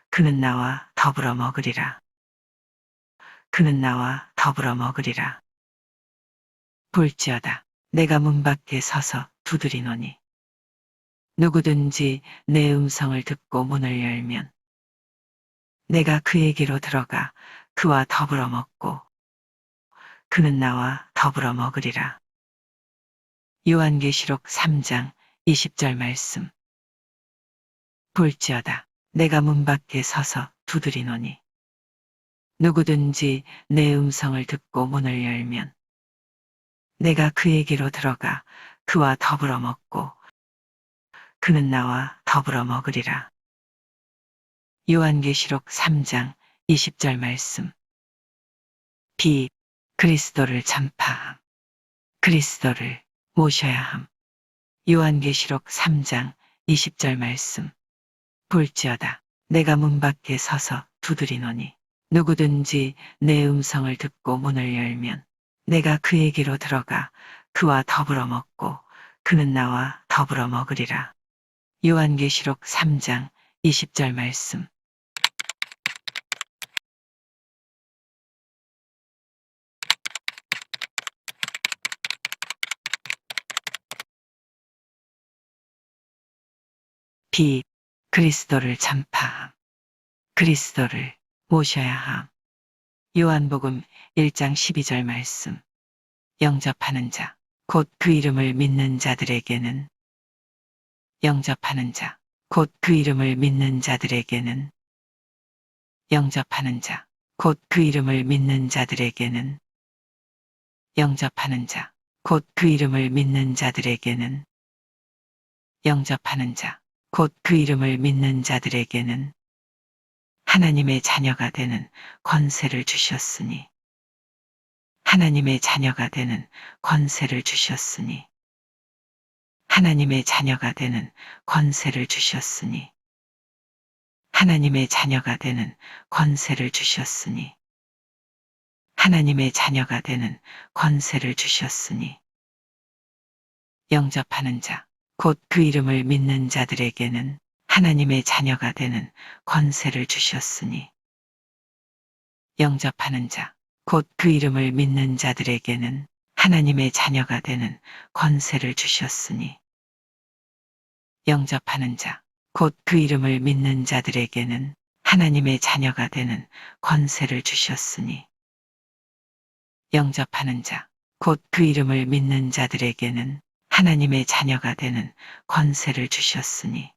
그는 나와 더불어 먹으리라. 그는 나와 더불어 먹으리라. 볼지어다 내가 문 밖에 서서 두드리노니 누구든지 내 음성을 듣고 문을 열면 내가 그에게로 들어가 그와 더불어 먹고 그는 나와 더불어 먹으리라. 요한계시록 3장 20절 말씀. 볼지어다 내가 문 밖에 서서 두드리노니 누구든지 내 음성을 듣고 문을 열면 내가 그에게로 들어가 그와 더불어 먹고 그는 나와 더불어 먹으리라. 요한계시록 3장 20절 말씀. 비 그리스도를 전파함. 그리스도를 모셔야 함. 요한계시록 3장 20절 말씀. 볼지어다 내가 문 밖에 서서 두드리노니 누구든지 내 음성을 듣고 문을 열면 내가 그에게로 들어가 그와 더불어 먹고 그는 나와 더불어 먹으리라. 요한계시록 3장 20절 말씀. 비 그리스도를 전파함. 그리스도를 모셔야 함. 요한복음 1장 12절 말씀. 영접하는 자, 곧 그 이름을 믿는 자들에게는 영접하는 자, 곧 그 이름을 믿는 자들에게는 영접하는 자, 곧 그 이름을 믿는 자들에게는 영접하는 자, 곧 그 이름을 믿는 자들에게는 영접하는 자, 곧 그 이름을 믿는 자들에게는 하나님의 자녀가 되는 권세를 주셨으니 하나님의 자녀가 되는 권세를 주셨으니 하나님의 자녀가 되는 권세를 주셨으니 하나님의 자녀가 되는 권세를 주셨으니 하나님의 자녀가 되는 권세를 주셨으니 영접하는 자, 곧 그 이름을 믿는 자들에게는 하나님의 자녀가 되는 권세를 주셨으니 영접하는 자, 곧 그 이름을 믿는 자들에게는 하나님의 자녀가 되는 권세를 주셨으니 영접하는 자, 곧 그 이름을 믿는 자들에게는 하나님의 자녀가 되는 권세를 주셨으니 영접하는 자, 곧 그 이름을 믿는 자들에게는 하나님의 자녀가 되는 권세를 주셨으니 영접하는 자, 곧 그 이름을 믿는 자들에게는 하나님의 자녀가 되는 권세를 주셨으니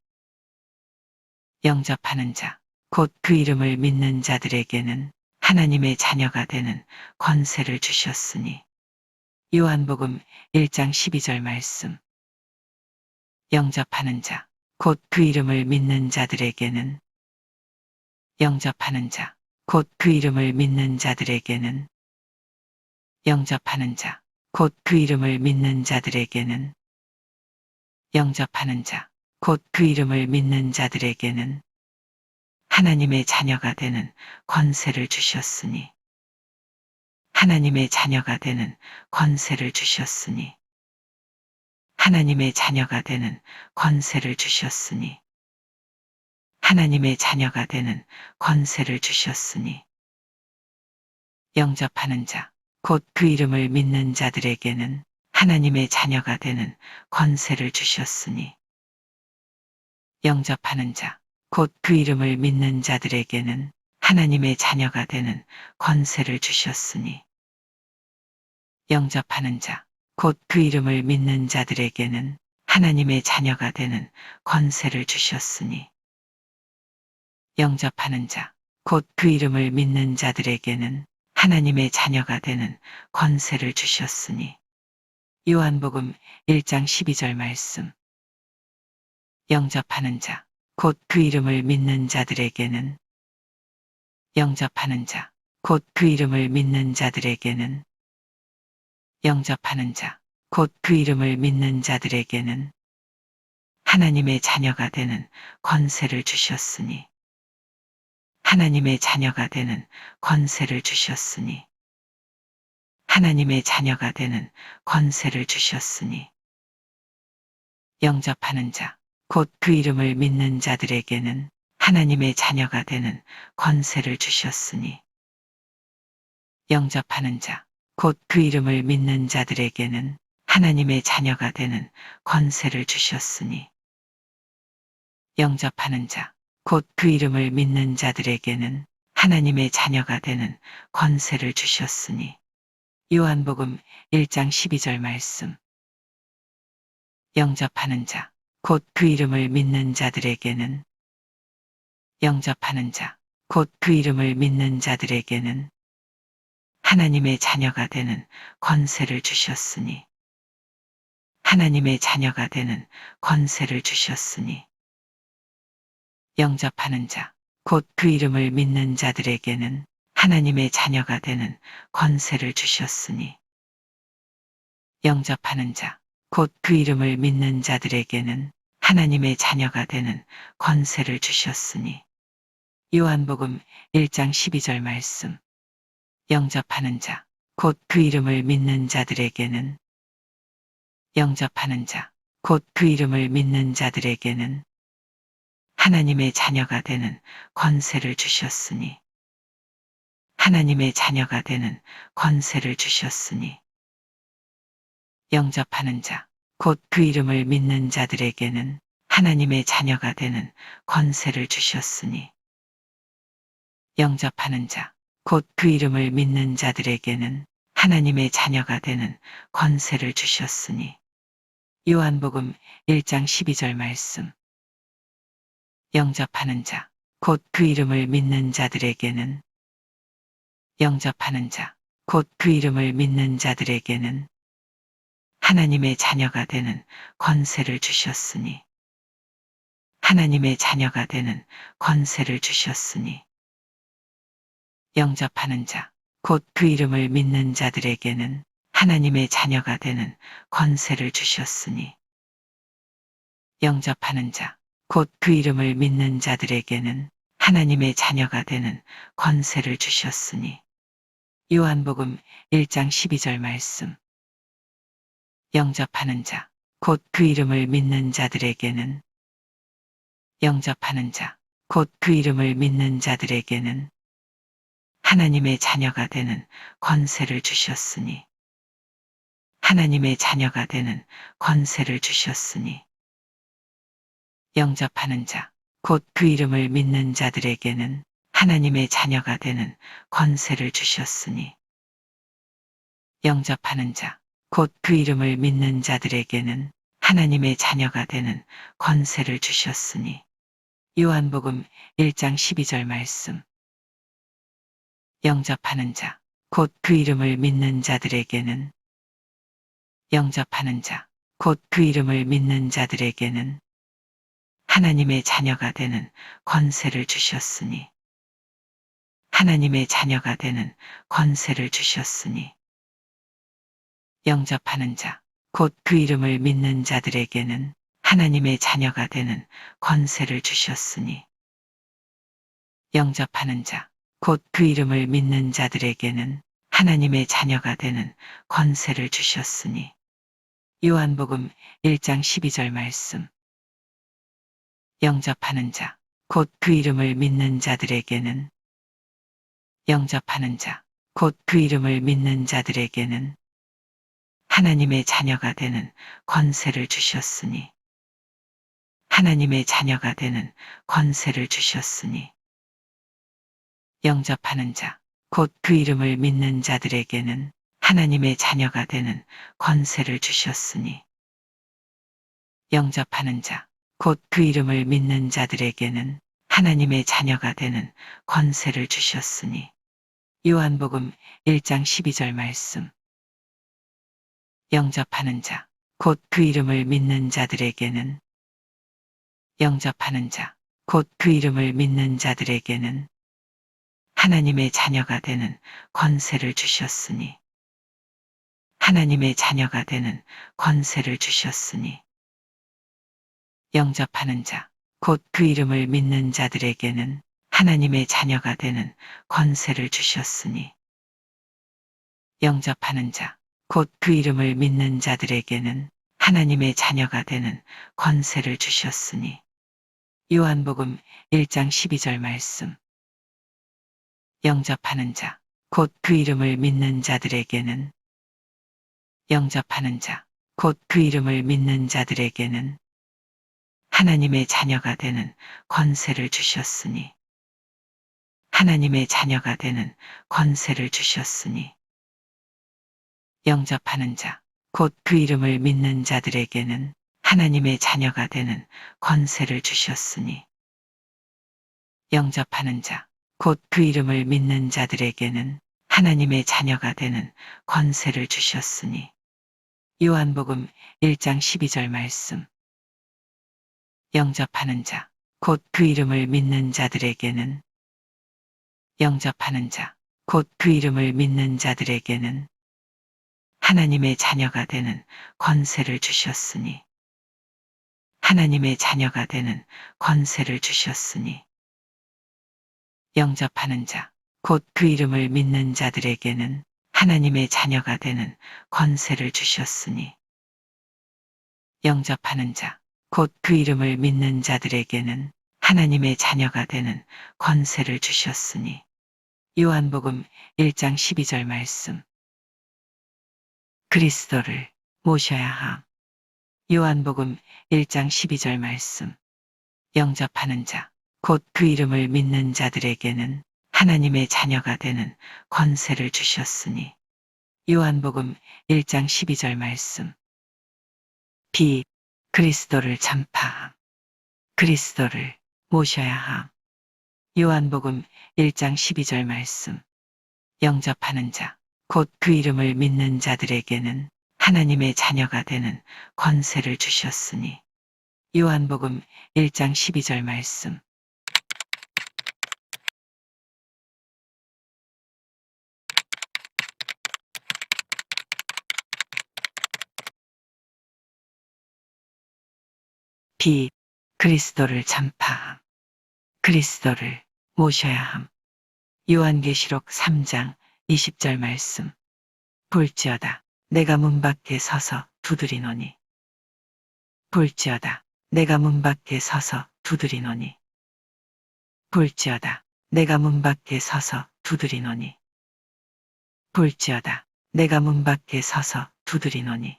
영접하는 자, 곧 그 이름을 믿는 자들에게는 하나님의 자녀가 되는 권세를 주셨으니 영접하는 자, 곧 그 이름을 믿는 자들에게는 하나님의 자녀가 되는 권세를 주셨으니 요한복음 1장 12절 말씀. 영접하는 자, 곧 그 이름을 믿는 자들에게는, 영접하는 자, 곧 그 이름을 믿는 자들에게는, 영접하는 자, 곧 그 이름을 믿는 자들에게는, 영접하는 자, 곧 그 이름을 믿는 자들에게는 하나님의 자녀가 되는 권세를 주셨으니, 하나님의 자녀가 되는 권세를 주셨으니, 하나님의 자녀가 되는 권세를 주셨으니, 하나님의 자녀가 되는 권세를 주셨으니, 영접하는 자, 곧 그 이름을 믿는 자들에게는 하나님의 자녀가 되는 권세를 주셨으니, 영접하는 자, 곧 그 이름을 믿는 자들에게는 하나님의 자녀가 되는 권세를 주셨으니, 영접하는 자, 곧 그 이름을 믿는 자들에게는 하나님의 자녀가 되는 권세를 주셨으니, 영접하는 자, 곧 그 이름을 믿는 자들에게는 하나님의 자녀가 되는 권세를 주셨으니. 요한복음 1장 12절 말씀. 영접하는 자, 곧 그 이름을 믿는 자들에게는, 영접하는 자, 곧 그 이름을 믿는 자들에게는, 영접하는 자, 곧 그 이름을 믿는 자들에게는 하나님의 자녀가 되는 권세를 주셨으니, 하나님의 자녀가 되는 권세를 주셨으니, 하나님의 자녀가 되는 권세를 주셨으니, 영접하는 자, 곧 그 이름을 믿는 자들에게는 하나님의 자녀가 되는 권세를 주셨으니, 영접하는 자, 곧 그 이름을 믿는 자들에게는 하나님의 자녀가 되는 권세를 주셨으니, 영접하는 자, 곧 그 이름을 믿는 자들에게는 하나님의 자녀가 되는 권세를 주셨으니. 요한복음 1장 12절 말씀. 영접하는 자, 곧 그 이름을 믿는 자들에게는, 영접하는 자, 곧 그 이름을 믿는 자들에게는 하나님의 자녀가 되는 권세를 주셨으니, 하나님의 자녀가 되는 권세를 주셨으니, 영접하는 자, 곧 그 이름을 믿는 자들에게는 하나님의 자녀가 되는 권세를 주셨으니, 영접하는 자, 곧 그 이름을 믿는 자들에게는 하나님의 자녀가 되는 권세를 주셨으니. 요한복음 1장 12절 말씀. 영접하는 자, 곧 그 이름을 믿는 자들에게는, 영접하는 자, 곧 그 이름을 믿는 자들에게는 하나님의 자녀가 되는 권세를 주셨으니, 하나님의 자녀가 되는 권세를 주셨으니. 영접하는 자, 곧 그 이름을 믿는 자들에게는 하나님의 자녀가 되는 권세를 주셨으니, 영접하는 자, 곧 그 이름을 믿는 자들에게는 하나님의 자녀가 되는 권세를 주셨으니. 요한복음 1장 12절 말씀. 영접하는 자, 곧 그 이름을 믿는 자들에게는, 영접하는 자, 곧 그 이름을 믿는 자들에게는 하나님의 자녀가 되는 권세를 주셨으니, 하나님의 자녀가 되는 권세를 주셨으니. 영접하는 자, 곧 그 이름을 믿는 자들에게는 하나님의 자녀가 되는 권세를 주셨으니. 영접하는 자, 곧 그 이름을 믿는 자들에게는 하나님의 자녀가 되는 권세를 주셨으니. 요한복음 1장 12절 말씀. 영접하는 자, 곧 그 이름을 믿는 자들에게는, 영접하는 자, 곧 그 이름을 믿는 자들에게는 하나님의 자녀가 되는 권세를 주셨으니, 하나님의 자녀가 되는 권세를 주셨으니. 영접하는 자, 곧 그 이름을 믿는 자들에게는 하나님의 자녀가 되는 권세를 주셨으니. 영접하는 자, 곧 그 이름을 믿는 자들에게는 하나님의 자녀가 되는 권세를 주셨으니. 요한복음 1장 12절 말씀. 영접하는 자, 곧 그 이름을 믿는 자들에게는 영접하는 자, 곧 그 이름을 믿는 자들에게는 하나님의 자녀가 되는 권세를 주셨으니 하나님의 자녀가 되는 권세를 주셨으니 영접하는 자, 곧 그 이름을 믿는 자들에게는 하나님의 자녀가 되는 권세를 주셨으니 영접하는 자, 곧 그 이름을 믿는 자들에게는 하나님의 자녀가 되는 권세를 주셨으니 요한복음 1장 12절 말씀 영접하는 자, 곧 그 이름을 믿는 자들에게는 영접하는 자, 곧 그 이름을 믿는 자들에게는 하나님의 자녀가 되는 권세를 주셨으니 하나님의 자녀가 되는 권세를 주셨으니 영접하는 자, 곧 그 이름을 믿는 자들에게는 하나님의 자녀가 되는 권세를 주셨으니 영접하는 자, 곧 그 이름을 믿는 자들에게는 하나님의 자녀가 되는 권세를 주셨으니 요한복음 1장 12절 말씀 영접하는 자, 곧 그 이름을 믿는 자들에게는 영접하는 자, 곧 그 이름을 믿는 자들에게는 하나님의 자녀가 되는 권세를 주셨으니 하나님의 자녀가 되는 권세를 주셨으니 영접하는 자, 곧 그 이름을 믿는 자들에게는 하나님의 자녀가 되는 권세를 주셨으니 영접하는 자, 곧 그 이름을 믿는 자들에게는 하나님의 자녀가 되는 권세를 주셨으니 요한복음 1장 12절 말씀 영접하는 자, 곧 그 이름을 믿는 자들에게는 영접하는 자, 곧 그 이름을 믿는 자들에게는 하나님의 자녀가 되는 권세를 주셨으니 하나님의 자녀가 되는 권세를 주셨으니 영접하는 자, 곧 그 이름을 믿는 자들에게는 하나님의 자녀가 되는 권세를 주셨으니 영접하는 자, 곧 그 이름을 믿는 자들에게는 하나님의 자녀가 되는 권세를 주셨으니 요한복음 1장 12절 말씀 영접하는 자, 곧 그 이름을 믿는 자들에게는 영접하는 자, 곧 그 이름을 믿는 자들에게는 하나님의 자녀가 되는 권세를 주셨으니 하나님의 자녀가 되는 권세를 주셨으니 영접하는 자, 곧 그 이름을 믿는 자들에게는 하나님의 자녀가 되는 권세를 주셨으니 영접하는 자, 곧 그 이름을 믿는 자들에게는 하나님의 자녀가 되는 권세를 주셨으니 요한복음 1장 12절 말씀 그리스도를 모셔야 함. 요한복음 1장 12절 말씀 영접하는 자, 곧 그 이름을 믿는 자들에게는 하나님의 자녀가 되는 권세를 주셨으니 요한복음 1장 12절 말씀 비 그리스도를 전파함. 그리스도를 모셔야 함. 요한복음 1장 12절 말씀 영접하는 자, 곧 그 이름을 믿는 자들에게는 하나님의 자녀가 되는 권세를 주셨으니 요한복음 1장 12절 말씀 비 그리스도를 전파함. 그리스도를 모셔야 함. 요한계시록 3장 20절 말씀 볼지어다 내가 문 밖에 서서 두드리노니 볼지어다 내가 문 밖에 서서 두드리노니 볼지어다 내가 문 밖에 서서 두드리노니 볼지어다 내가 문 밖에 서서 두드리노니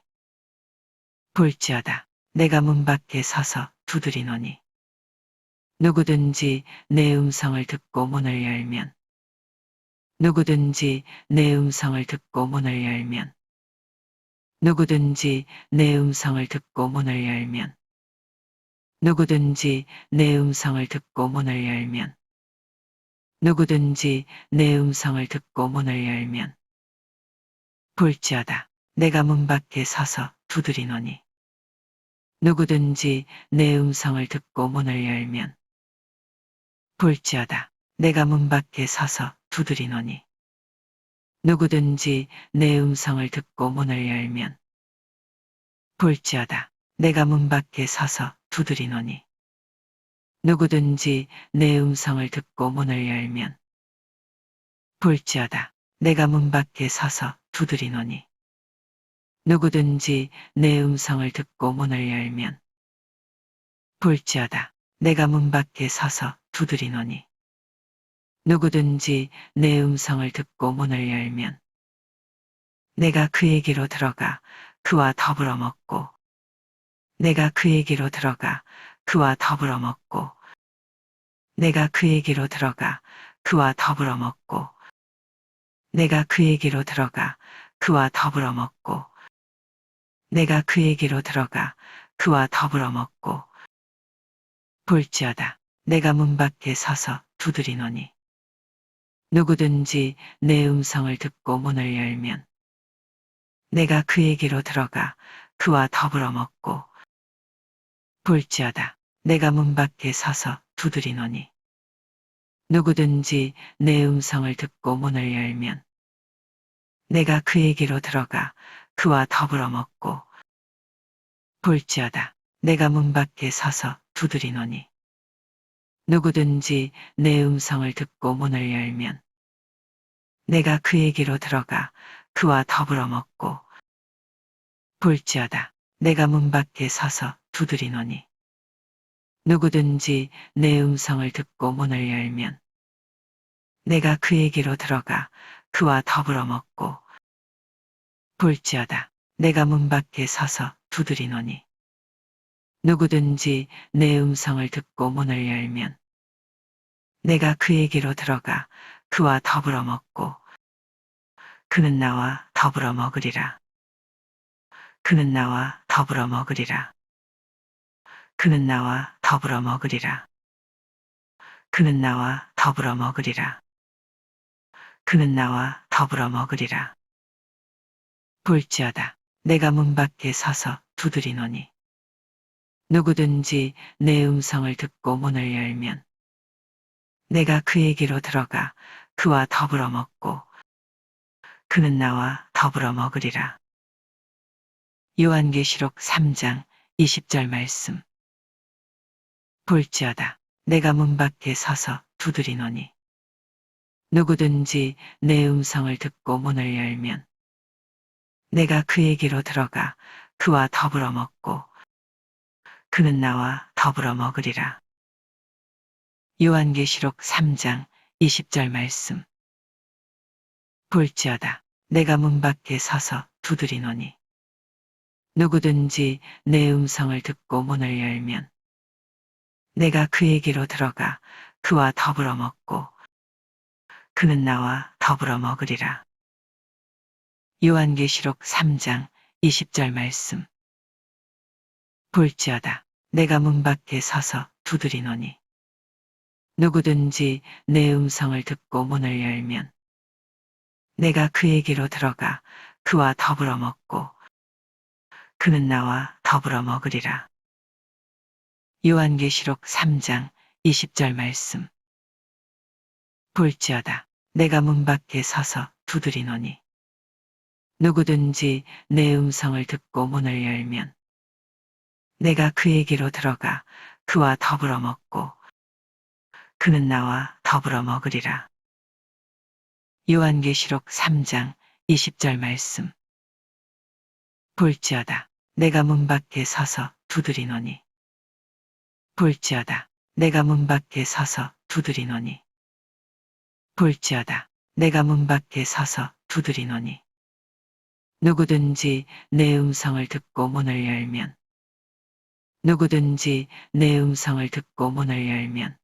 볼지어다 내가 문 밖에 서서 두드리노니 누구든지 내 음성을 듣고 문을 열면 누구든지 내 음성을 듣고 문을 열면 누구든지 내 음성을 듣고 문을 열면 누구든지 내 음성을 듣고 문을 열면 누구든지 내 음성을 듣고 문을 열면 볼지어다 내가 문 밖에 서서 두드리노니 누구든지 내 음성을 듣고 문을 열면 볼지어다. 내가 문 밖에 서서 두드리노니 누구든지 내 음성을 듣고 문을 열면 볼지어다. 내가 문 밖에 서서 두드리노니 누구든지 내 음성을 듣고 문을 열면 볼지어다. 내가 문 밖에 서서 두드리노니 누구든지 내 음성을 듣고 문을 열면 볼지어다. 내가 문 밖에 서서 두드리노니 누구든지 내 음성을 듣고 문을 열면 내가 그에게로 들어가 그와 더불어 먹고 내가 그에게로 들어가 그와 더불어 먹고 내가 그에게로 들어가 그와 더불어 먹고 내가 그에게로 들어가 그와 더불어 먹고 내가 그에게로 들어가 그와 더불어 먹고 볼지어다. 내가 문 밖에 서서 두드리노니 누구든지 내 음성을 듣고 문을 열면 내가 그에게로 들어가 그와 더불어 먹고 볼지어다. 내가 문 밖에 서서 두드리노니 누구든지 내 음성을 듣고 문을 열면 내가 그에게로 들어가 그와 더불어 먹고 볼지어다. 내가 문 밖에 서서 두드리노니 누구든지 내 음성을 듣고 문을 열면 내가 그에게로 들어가 그와 더불어 먹고 볼지어다. 내가 문 밖에 서서 두드리노니 누구든지 내 음성을 듣고 문을 열면 내가 그에게로 들어가 그와 더불어 먹고 볼지어다. 내가 문 밖에 서서 두드리노니 누구든지 내 음성을 듣고 문을 열면 내가 그에게로 들어가 그와 더불어 먹고 그는 나와 더불어 먹으리라. 그는 나와 더불어 먹으리라. 그는 나와 더불어 먹으리라. 그는 나와 더불어 먹으리라. 그는 나와 더불어 먹으리라. 볼지어다. 내가 문 밖에 서서 두드리노니 누구든지 내 음성을 듣고 문을 열면 내가 그에게로 들어가 그와 더불어 먹고 그는 나와 더불어 먹으리라. 요한계시록 3장 20절 말씀. 볼지어다. 내가 문 밖에 서서 두드리노니 누구든지 내 음성을 듣고 문을 열면 내가 그에게로 들어가 그와 더불어 먹고 그는 나와 더불어 먹으리라. 요한계시록 3장 20절 말씀. 볼지어다. 내가 문 밖에 서서 두드리노니 누구든지 내 음성을 듣고 문을 열면 내가 그에게로 들어가 그와 더불어 먹고 그는 나와 더불어 먹으리라. 요한계시록 3장 20절 말씀. 볼지어다. 내가 문 밖에 서서 두드리노니 누구든지 내 음성을 듣고 문을 열면 내가 그에게로 들어가 그와 더불어 먹고 그는 나와 더불어 먹으리라. 요한계시록 3장 20절 말씀. 볼지어다. 내가 문 밖에 서서 두드리노니 누구든지 내 음성을 듣고 문을 열면 내가 그에게로 들어가 그와 더불어 먹고 그는 나와 더불어 먹으리라. 요한계시록 3장 20절 말씀. 볼지어다. 내가 문 밖에 서서 두드리노니 볼지어다. 내가 문 밖에 서서 두드리노니 볼지어다. 내가 문 밖에 서서 두드리노니 누구든지 내 음성을 듣고 문을 열면 누구든지 내 음성을 듣고 문을 열면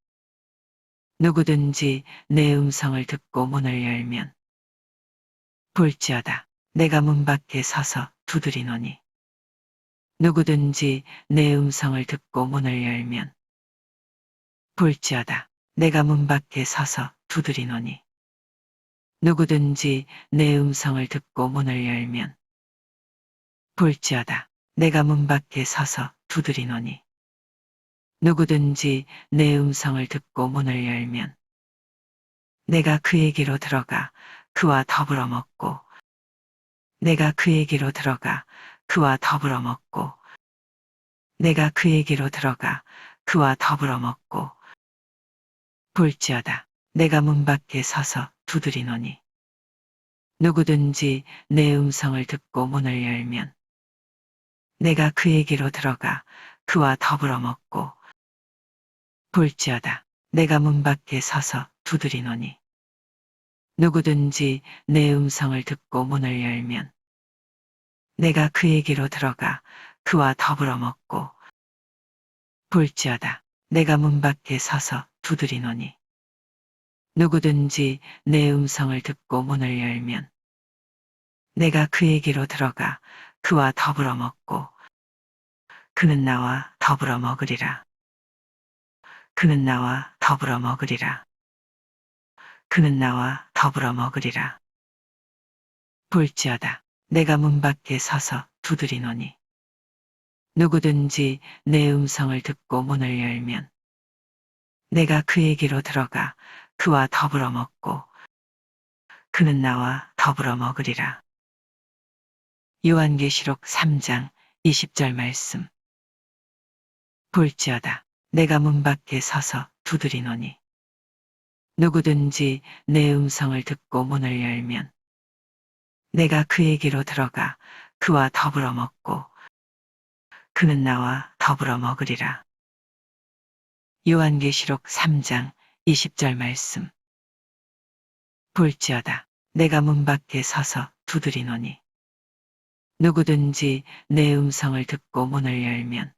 누구든지 내 음성을 듣고 문을 열면 볼지어다. 내가 문 밖에 서서 두드리노니 누구든지 내 음성을 듣고 문을 열면 볼지어다. 내가 문 밖에 서서 두드리노니 누구든지 내 음성을 듣고 문을 열면 볼지어다. 내가 문 밖에 서서 두드리노니 누구든지 내 음성을 듣고 문을 열면 내가 그에게로 들어가 그와 더불어 먹고 내가 그에게로 들어가 그와 더불어 먹고 내가 그에게로 들어가 그와 더불어 먹고 볼지어다. 내가 문 밖에 서서 두드리노니 누구든지 내 음성을 듣고 문을 열면 내가 그에게로 들어가 그와 더불어 먹고 볼지어다. 내가 문 밖에 서서 두드리노니 누구든지 내 음성을 듣고 문을 열면 내가 그에게로 들어가 그와 더불어 먹고 볼지어다. 내가 문 밖에 서서 두드리노니 누구든지 내 음성을 듣고 문을 열면 내가 그에게로 들어가 그와 더불어 먹고 그는 나와 더불어 먹으리라. 그는 나와 더불어 먹으리라. 그는 나와 더불어 먹으리라. 볼지어다. 내가 문 밖에 서서 두드리노니 누구든지 내 음성을 듣고 문을 열면 내가 그에게로 들어가 그와 더불어 먹고 그는 나와 더불어 먹으리라. 요한계시록 3장 20절 말씀. 볼지어다. 내가 문 밖에 서서 두드리노니 누구든지 내 음성을 듣고 문을 열면 내가 그에게로 들어가 그와 더불어 먹고 그는 나와 더불어 먹으리라. 요한계시록 3장 20절 말씀. 볼지어다. 내가 문 밖에 서서 두드리노니 누구든지 내 음성을 듣고 문을 열면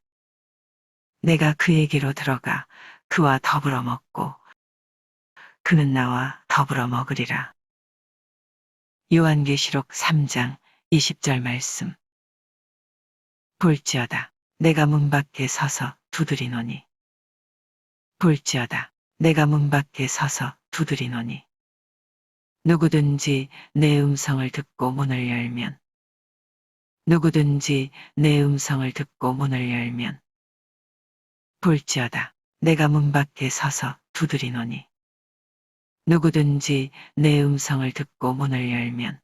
내가 그에게로 들어가 그와 더불어 먹고 그는 나와 더불어 먹으리라. 요한계시록 3장 20절 말씀. 볼지어다. 내가 문 밖에 서서 두드리노니 볼지어다. 내가 문 밖에 서서 두드리노니 누구든지 내 음성을 듣고 문을 열면 누구든지 내 음성을 듣고 문을 열면 볼지어다. 내가 문 밖에 서서 두드리노니 누구든지 내 음성을 듣고 문을 열면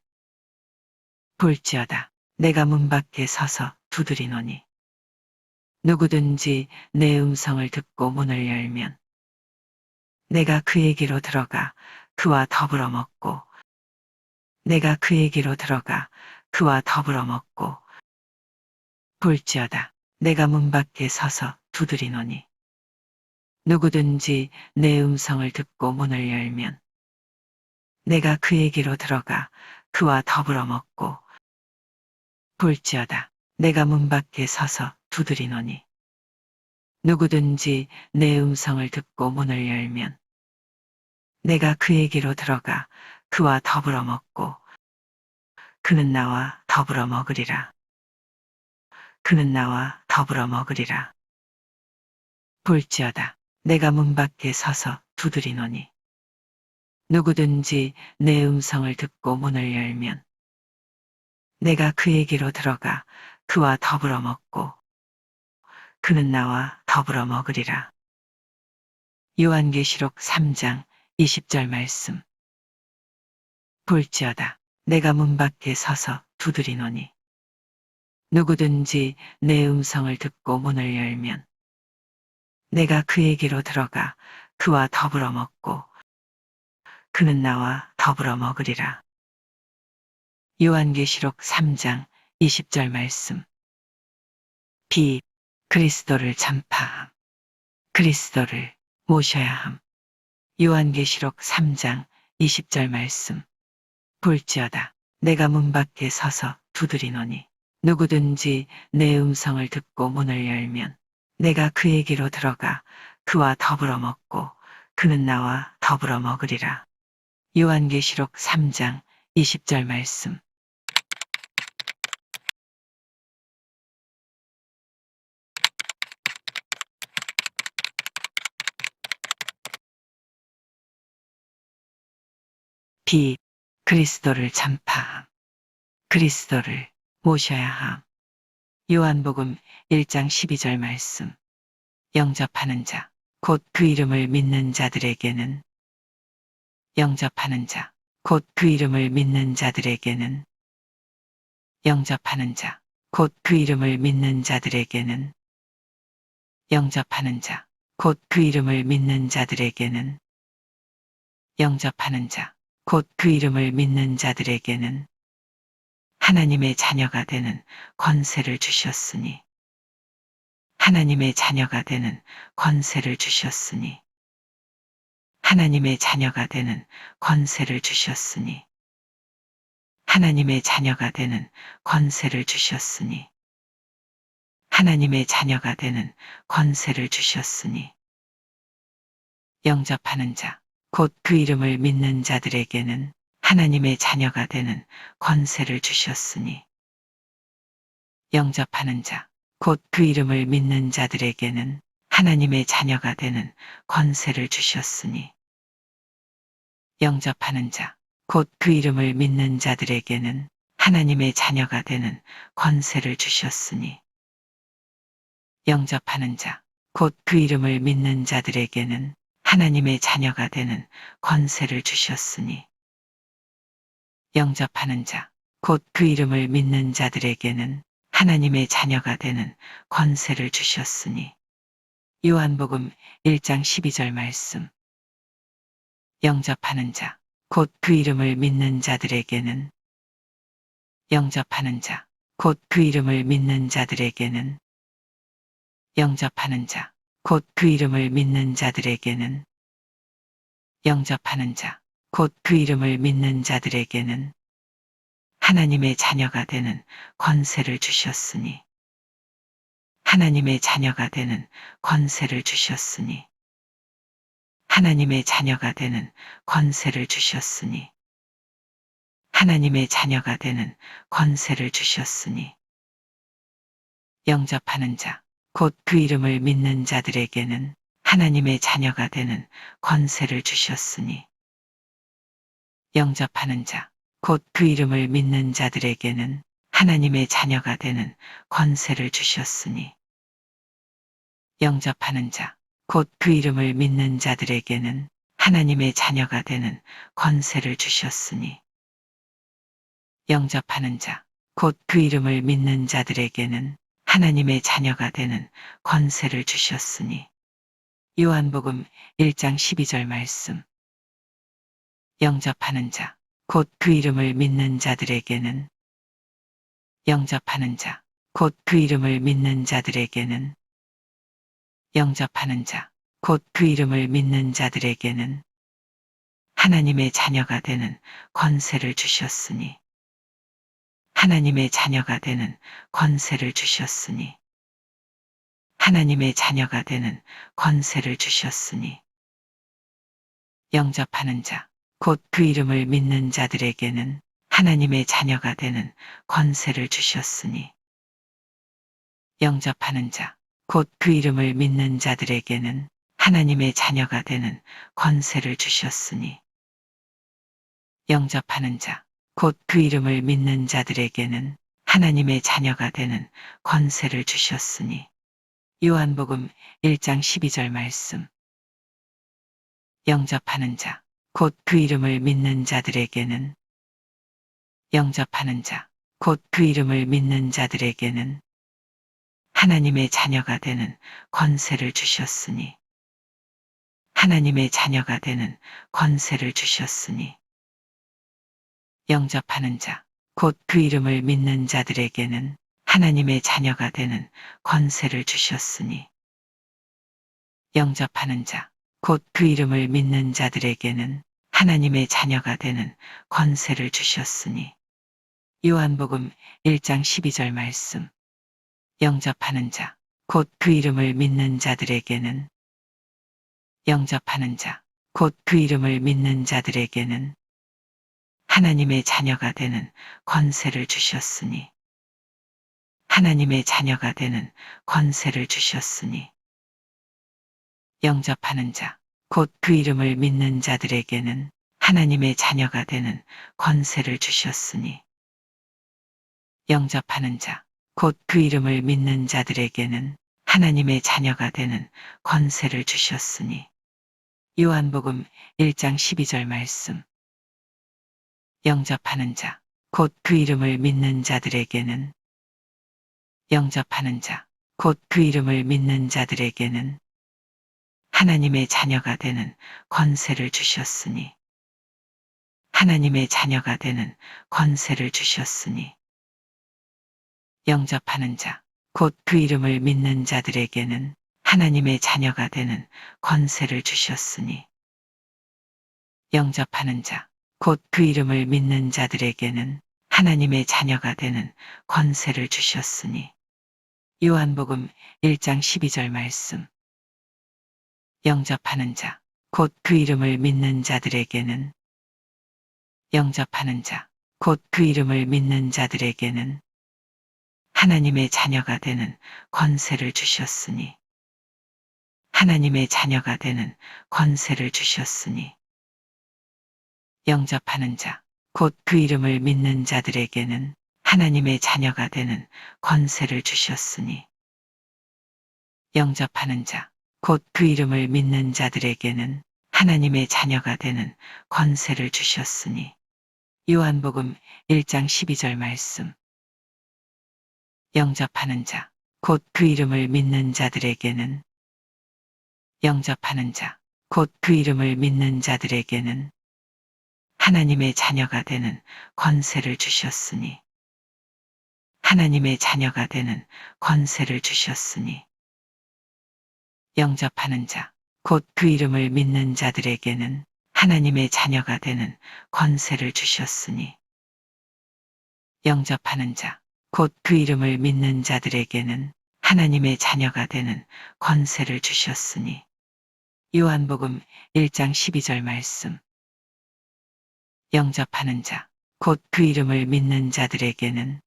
볼지어다. 내가 문 밖에 서서 두드리노니 누구든지 내 음성을 듣고 문을 열면 내가 그에게로 들어가 그와 더불어 먹고 내가 그에게로 들어가 그와 더불어 먹고 볼지어다. 내가 문 밖에 서서 두드리노니 누구든지 내 음성을 듣고 문을 열면 내가 그에게로 들어가 그와 더불어 먹고 볼지어다. 내가 문 밖에 서서 두드리노니 누구든지 내 음성을 듣고 문을 열면 내가 그에게로 들어가 그와 더불어 먹고 그는 나와 더불어 먹으리라. 그는 나와 더불어 먹으리라. 볼지어다. 내가 문 밖에 서서 두드리노니 누구든지 내 음성을 듣고 문을 열면 내가 그에게로 들어가 그와 더불어 먹고 그는 나와 더불어 먹으리라. 요한계시록 3장 20절 말씀. 볼지어다. 내가 문 밖에 서서 두드리노니 누구든지 내 음성을 듣고 문을 열면 내가 그에게로 들어가 그와 더불어 먹고 그는 나와 더불어 먹으리라. 요한계시록 3장 20절 말씀. 빛, 그리스도를 전파함. 그리스도를 모셔야 함. 요한계시록 3장 20절 말씀. 볼지어다. 내가 문 밖에 서서 두드리노니 누구든지 내 음성을 듣고 문을 열면 내가 그에게로 들어가 그와 더불어 먹고 그는 나와 더불어 먹으리라. 요한계시록 3장 20절 말씀. 빛, 그리스도를 전파함. 그리스도를 모셔야 함. 요한복음 1장 12절 말씀. 영접하는 자, 곧 그 이름을 믿는 자들에게는, 영접하는 자, 곧 그 이름을 믿는 자들에게는, 영접하는 자, 곧 그 이름을 믿는 자들에게는, 영접하는 자, 곧 그 이름을 믿는 자들에게는, 영접하는 자, 곧 그 이름을 믿는 자들에게는 하나님의 자녀가 되는 권세를 주셨으니, 하나님의 자녀가 되는 권세를 주셨으니, 하나님의 자녀가 되는 권세를 주셨으니, 하나님의 자녀가 되는 권세를 주셨으니, 하나님의 자녀가 되는 권세를 주셨으니, 영접하는 자, 곧 그 이름을 믿는 자들에게는 하나님의 자녀가 되는 권세를 주셨으니, 영접하는 자, 곧 그 이름을 믿는 자들에게는 하나님의 자녀가 되는 권세를 주셨으니, 영접하는 자, 곧 그 이름을 믿는 자들에게는 하나님의 자녀가 되는 권세를 주셨으니, 영접하는 자, 곧 그 이름을 믿는 자들에게는 하나님의 자녀가 되는 권세를 주셨으니, 영접하는 자, 곧 그 이름을 믿는 자들에게는 하나님의 자녀가 되는 권세를 주셨으니. 요한복음 1장 12절 말씀. 영접하는 자, 곧 그 이름을 믿는 자들에게는, 영접하는 자, 곧 그 이름을 믿는 자들에게는, 영접하는 자, 곧 그 이름을 믿는 자들에게는, 영접하는 자, 곧 그 이름을 믿는 자들에게는 하나님의 자녀가 되는 권세를 주셨으니, 하나님의 자녀가 되는 권세를 주셨으니, 하나님의 자녀가 되는 권세를 주셨으니, 하나님의 자녀가 되는 권세를 주셨으니, 영접하는 자, 곧 그 이름을 믿는 자들에게는 하나님의 자녀가 되는 권세를 주셨으니, 영접하는 자, 곧 그 이름을 믿는 자들에게는 하나님의 자녀가 되는 권세를 주셨으니, 영접하는 자, 곧 그 이름을 믿는 자들에게는 하나님의 자녀가 되는 권세를 주셨으니, 영접하는 자, 곧 그 이름을 믿는 자들에게는 하나님의 자녀가 되는 권세를 주셨으니. 요한복음 1장 12절 말씀. 영접하는 자, 곧 그 이름을 믿는 자들에게는, 영접하는 자, 곧 그 이름을 믿는 자들에게는, 영접하는 자, 곧 그 이름을 믿는 자들에게는 하나님의 자녀가 되는 권세를 주셨으니, 하나님의 자녀가 되는 권세를 주셨으니, 하나님의 자녀가 되는 권세를 주셨으니, 영접하는 자, 곧 그 이름을 믿는 자들에게는 하나님의 자녀가 되는 권세를 주셨으니, 영접하는 자, 곧 그 이름을 믿는 자들에게는 하나님의 자녀가 되는 권세를 주셨으니, 영접하는 자, 곧 그 이름을 믿는 자들에게는 하나님의 자녀가 되는 권세를 주셨으니. 요한복음 1장 12절 말씀. 영접하는 자, 곧 그 이름을 믿는 자들에게는, 영접하는 자, 곧 그 이름을 믿는 자들에게는 하나님의 자녀가 되는 권세를 주셨으니, 하나님의 자녀가 되는 권세를 주셨으니, 영접하는 자, 곧 그 이름을 믿는 자들에게는 하나님의 자녀가 되는 권세를 주셨으니, 영접하는 자, 곧 그 이름을 믿는 자들에게는 하나님의 자녀가 되는 권세를 주셨으니. 요한복음 1장 12절 말씀. 영접하는 자, 곧 그 이름을 믿는 자들에게는, 영접하는 자, 곧 그 이름을 믿는 자들에게는 하나님의 자녀가 되는 권세를 주셨으니, 하나님의 자녀가 되는 권세를 주셨으니. 영접하는 자, 곧 그 이름을 믿는 자들에게는 하나님의 자녀가 되는 권세를 주셨으니, 영접하는 자, 곧 그 이름을 믿는 자들에게는 하나님의 자녀가 되는 권세를 주셨으니. 요한복음 1장 12절 말씀. 영접하는 자, 곧 그 이름을 믿는 자들에게는 영접하는 자, 곧 그 이름을 믿는 자들에게는 하나님의 자녀가 되는 권세를 주셨으니. 하나님의 자녀가 되는 권세를 주셨으니. 영접하는 자, 곧 그 이름을 믿는 자들에게는 하나님의 자녀가 되는 권세를 주셨으니. 영접하는 자, 곧 그 이름을 믿는 자들에게는 하나님의 자녀가 되는 권세를 주셨으니. 요한복음 1장 12절 말씀. 영접하는 자, 곧 그 이름을 믿는 자들에게는 영접하는 자, 곧 그 이름을 믿는 자들에게는 하나님의 자녀가 되는 권세를 주셨으니. 하나님의 자녀가 되는 권세를 주셨으니. 영접하는 자, 곧 그 이름을 믿는 자들에게는 하나님의 자녀가 되는 권세를 주셨으니. 영접하는 자, 곧 그 이름을 믿는 자들에게는 하나님의 자녀가 되는 권세를 주셨으니. 요한복음 1장 12절 말씀. 영접하는 자, 곧 그 이름을 믿는 자들에게는 영접하는 자, 곧 그 이름을 믿는 자들에게는 하나님의 자녀가 되는 권세를 주셨으니. 하나님의 자녀가 되는 권세를 주셨으니. 영접하는 자, 곧 그 이름을 믿는 자들에게는 하나님의 자녀가 되는 권세를 주셨으니. 영접하는 자, 곧 그 이름을 믿는 자들에게는 하나님의 자녀가 되는 권세를 주셨으니. 요한복음 1장 12절 말씀. 영접하는 자, 곧 그 이름을 믿는 자들에게는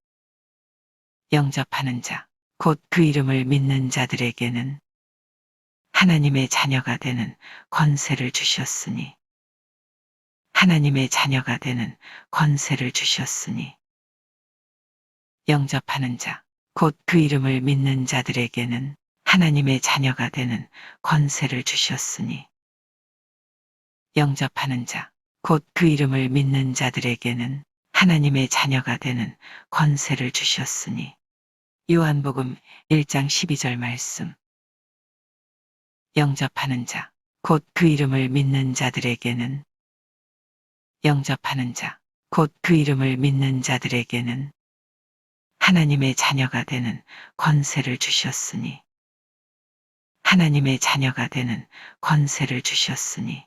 영접하는 자, 곧 그 이름을 믿는 자들에게는 하나님의 자녀가 되는 권세를 주셨으니. 하나님의 자녀가 되는 권세를 주셨으니. 영접하는 자, 곧 그 이름을 믿는 자들에게는 하나님의 자녀가 되는 권세를 주셨으니. 영접하는 자, 곧 그 이름을 믿는 자들에게는 하나님의 자녀가 되는 권세를 주셨으니. 요한복음 1장 12절 말씀. 영접하는 자, 곧 그 이름을 믿는 자들에게는 영접하는 자, 곧 그 이름을 믿는 자들에게는 하나님의 자녀가 되는 권세를 주셨으니. 하나님의 자녀가 되는 권세를 주셨으니.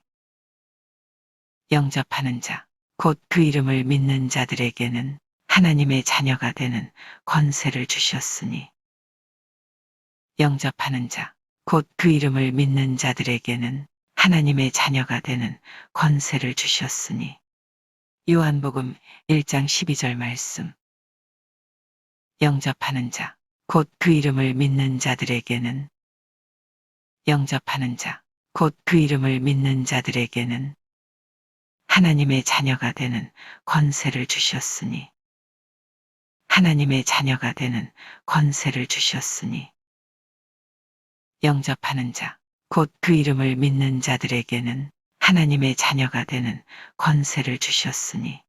영접하는 자, 곧 그 이름을 믿는 자들에게는 하나님의 자녀가 되는 권세를 주셨으니. 영접하는 자, 곧 그 이름을 믿는 자들에게는 하나님의 자녀가 되는 권세를 주셨으니. 요한복음 1장 12절 말씀. 영접하는 자, 곧 그 이름을 믿는 자들에게는 영접하는 자, 곧 그 이름을 믿는 자들에게는 하나님의 자녀가 되는 권세를 주셨으니. 하나님의 자녀가 되는 권세를 주셨으니. 영접하는 자, 곧 그 이름을 믿는 자들에게는 하나님의 자녀가 되는 권세를 주셨으니.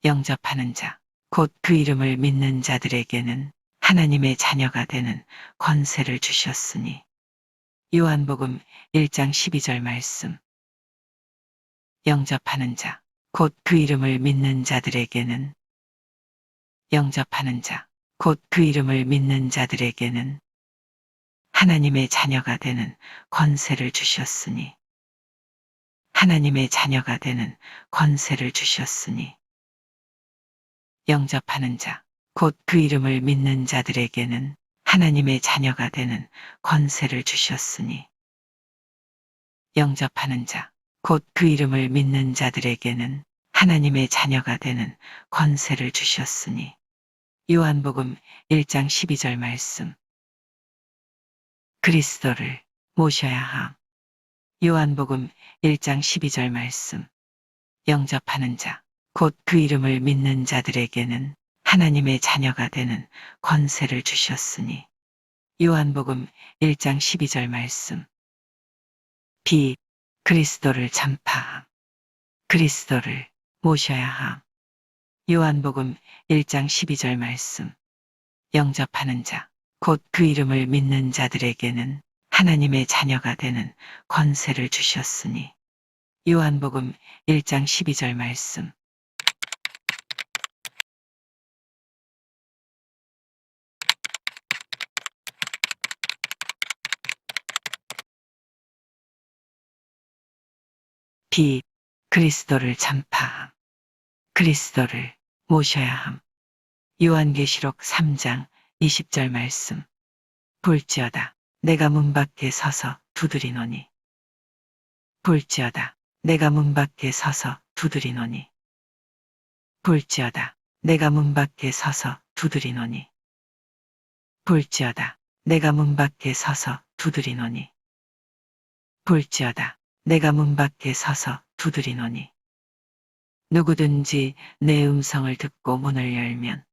영접하는 자, 곧 그 이름을 믿는 자들에게는 하나님의 자녀가 되는 권세를 주셨으니. 요한복음 1장 12절 말씀. 영접하는 자, 곧 그 이름을 믿는 자들에게는 영접하는 자, 곧 그 이름을 믿는 자들에게는 하나님의 자녀가 되는 권세를 주셨으니. 하나님의 자녀가 되는 권세를 주셨으니. 영접하는 자, 곧 그 이름을 믿는 자들에게는 하나님의 자녀가 되는 권세를 주셨으니. 영접하는 자, 곧 그 이름을 믿는 자들에게는 하나님의 자녀가 되는 권세를 주셨으니. 요한복음 1장 12절 말씀. 그리스도를 모셔야 함. 요한복음 1장 12절 말씀. 영접하는 자, 곧 그 이름을 믿는 자들에게는 하나님의 자녀가 되는 권세를 주셨으니. 요한복음 1장 12절 말씀. 비 그리스도를 전파함. 그리스도를 모셔야 함. 요한복음 1장 12절 말씀. 영접하는 자, 곧 그 이름을 믿는 자들에게는 하나님의 자녀가 되는 권세를 주셨으니. 요한복음 1장 12절 말씀. 비 그리스도를 전파함. 그리스도를 모셔야 함. 요한계시록 3장 20절 말씀. 볼지어다 내가 문 밖에 서서 두드리노니. 볼지어다 내가 문 밖에 서서 두드리노니. 볼지어다 내가 문 밖에 서서 두드리노니. 볼지어다 내가 문 밖에 서서 두드리노니. 볼지어다 내가 문 밖에 서서 두드리노니. 누구든지 내 음성을 듣고 문을 열면.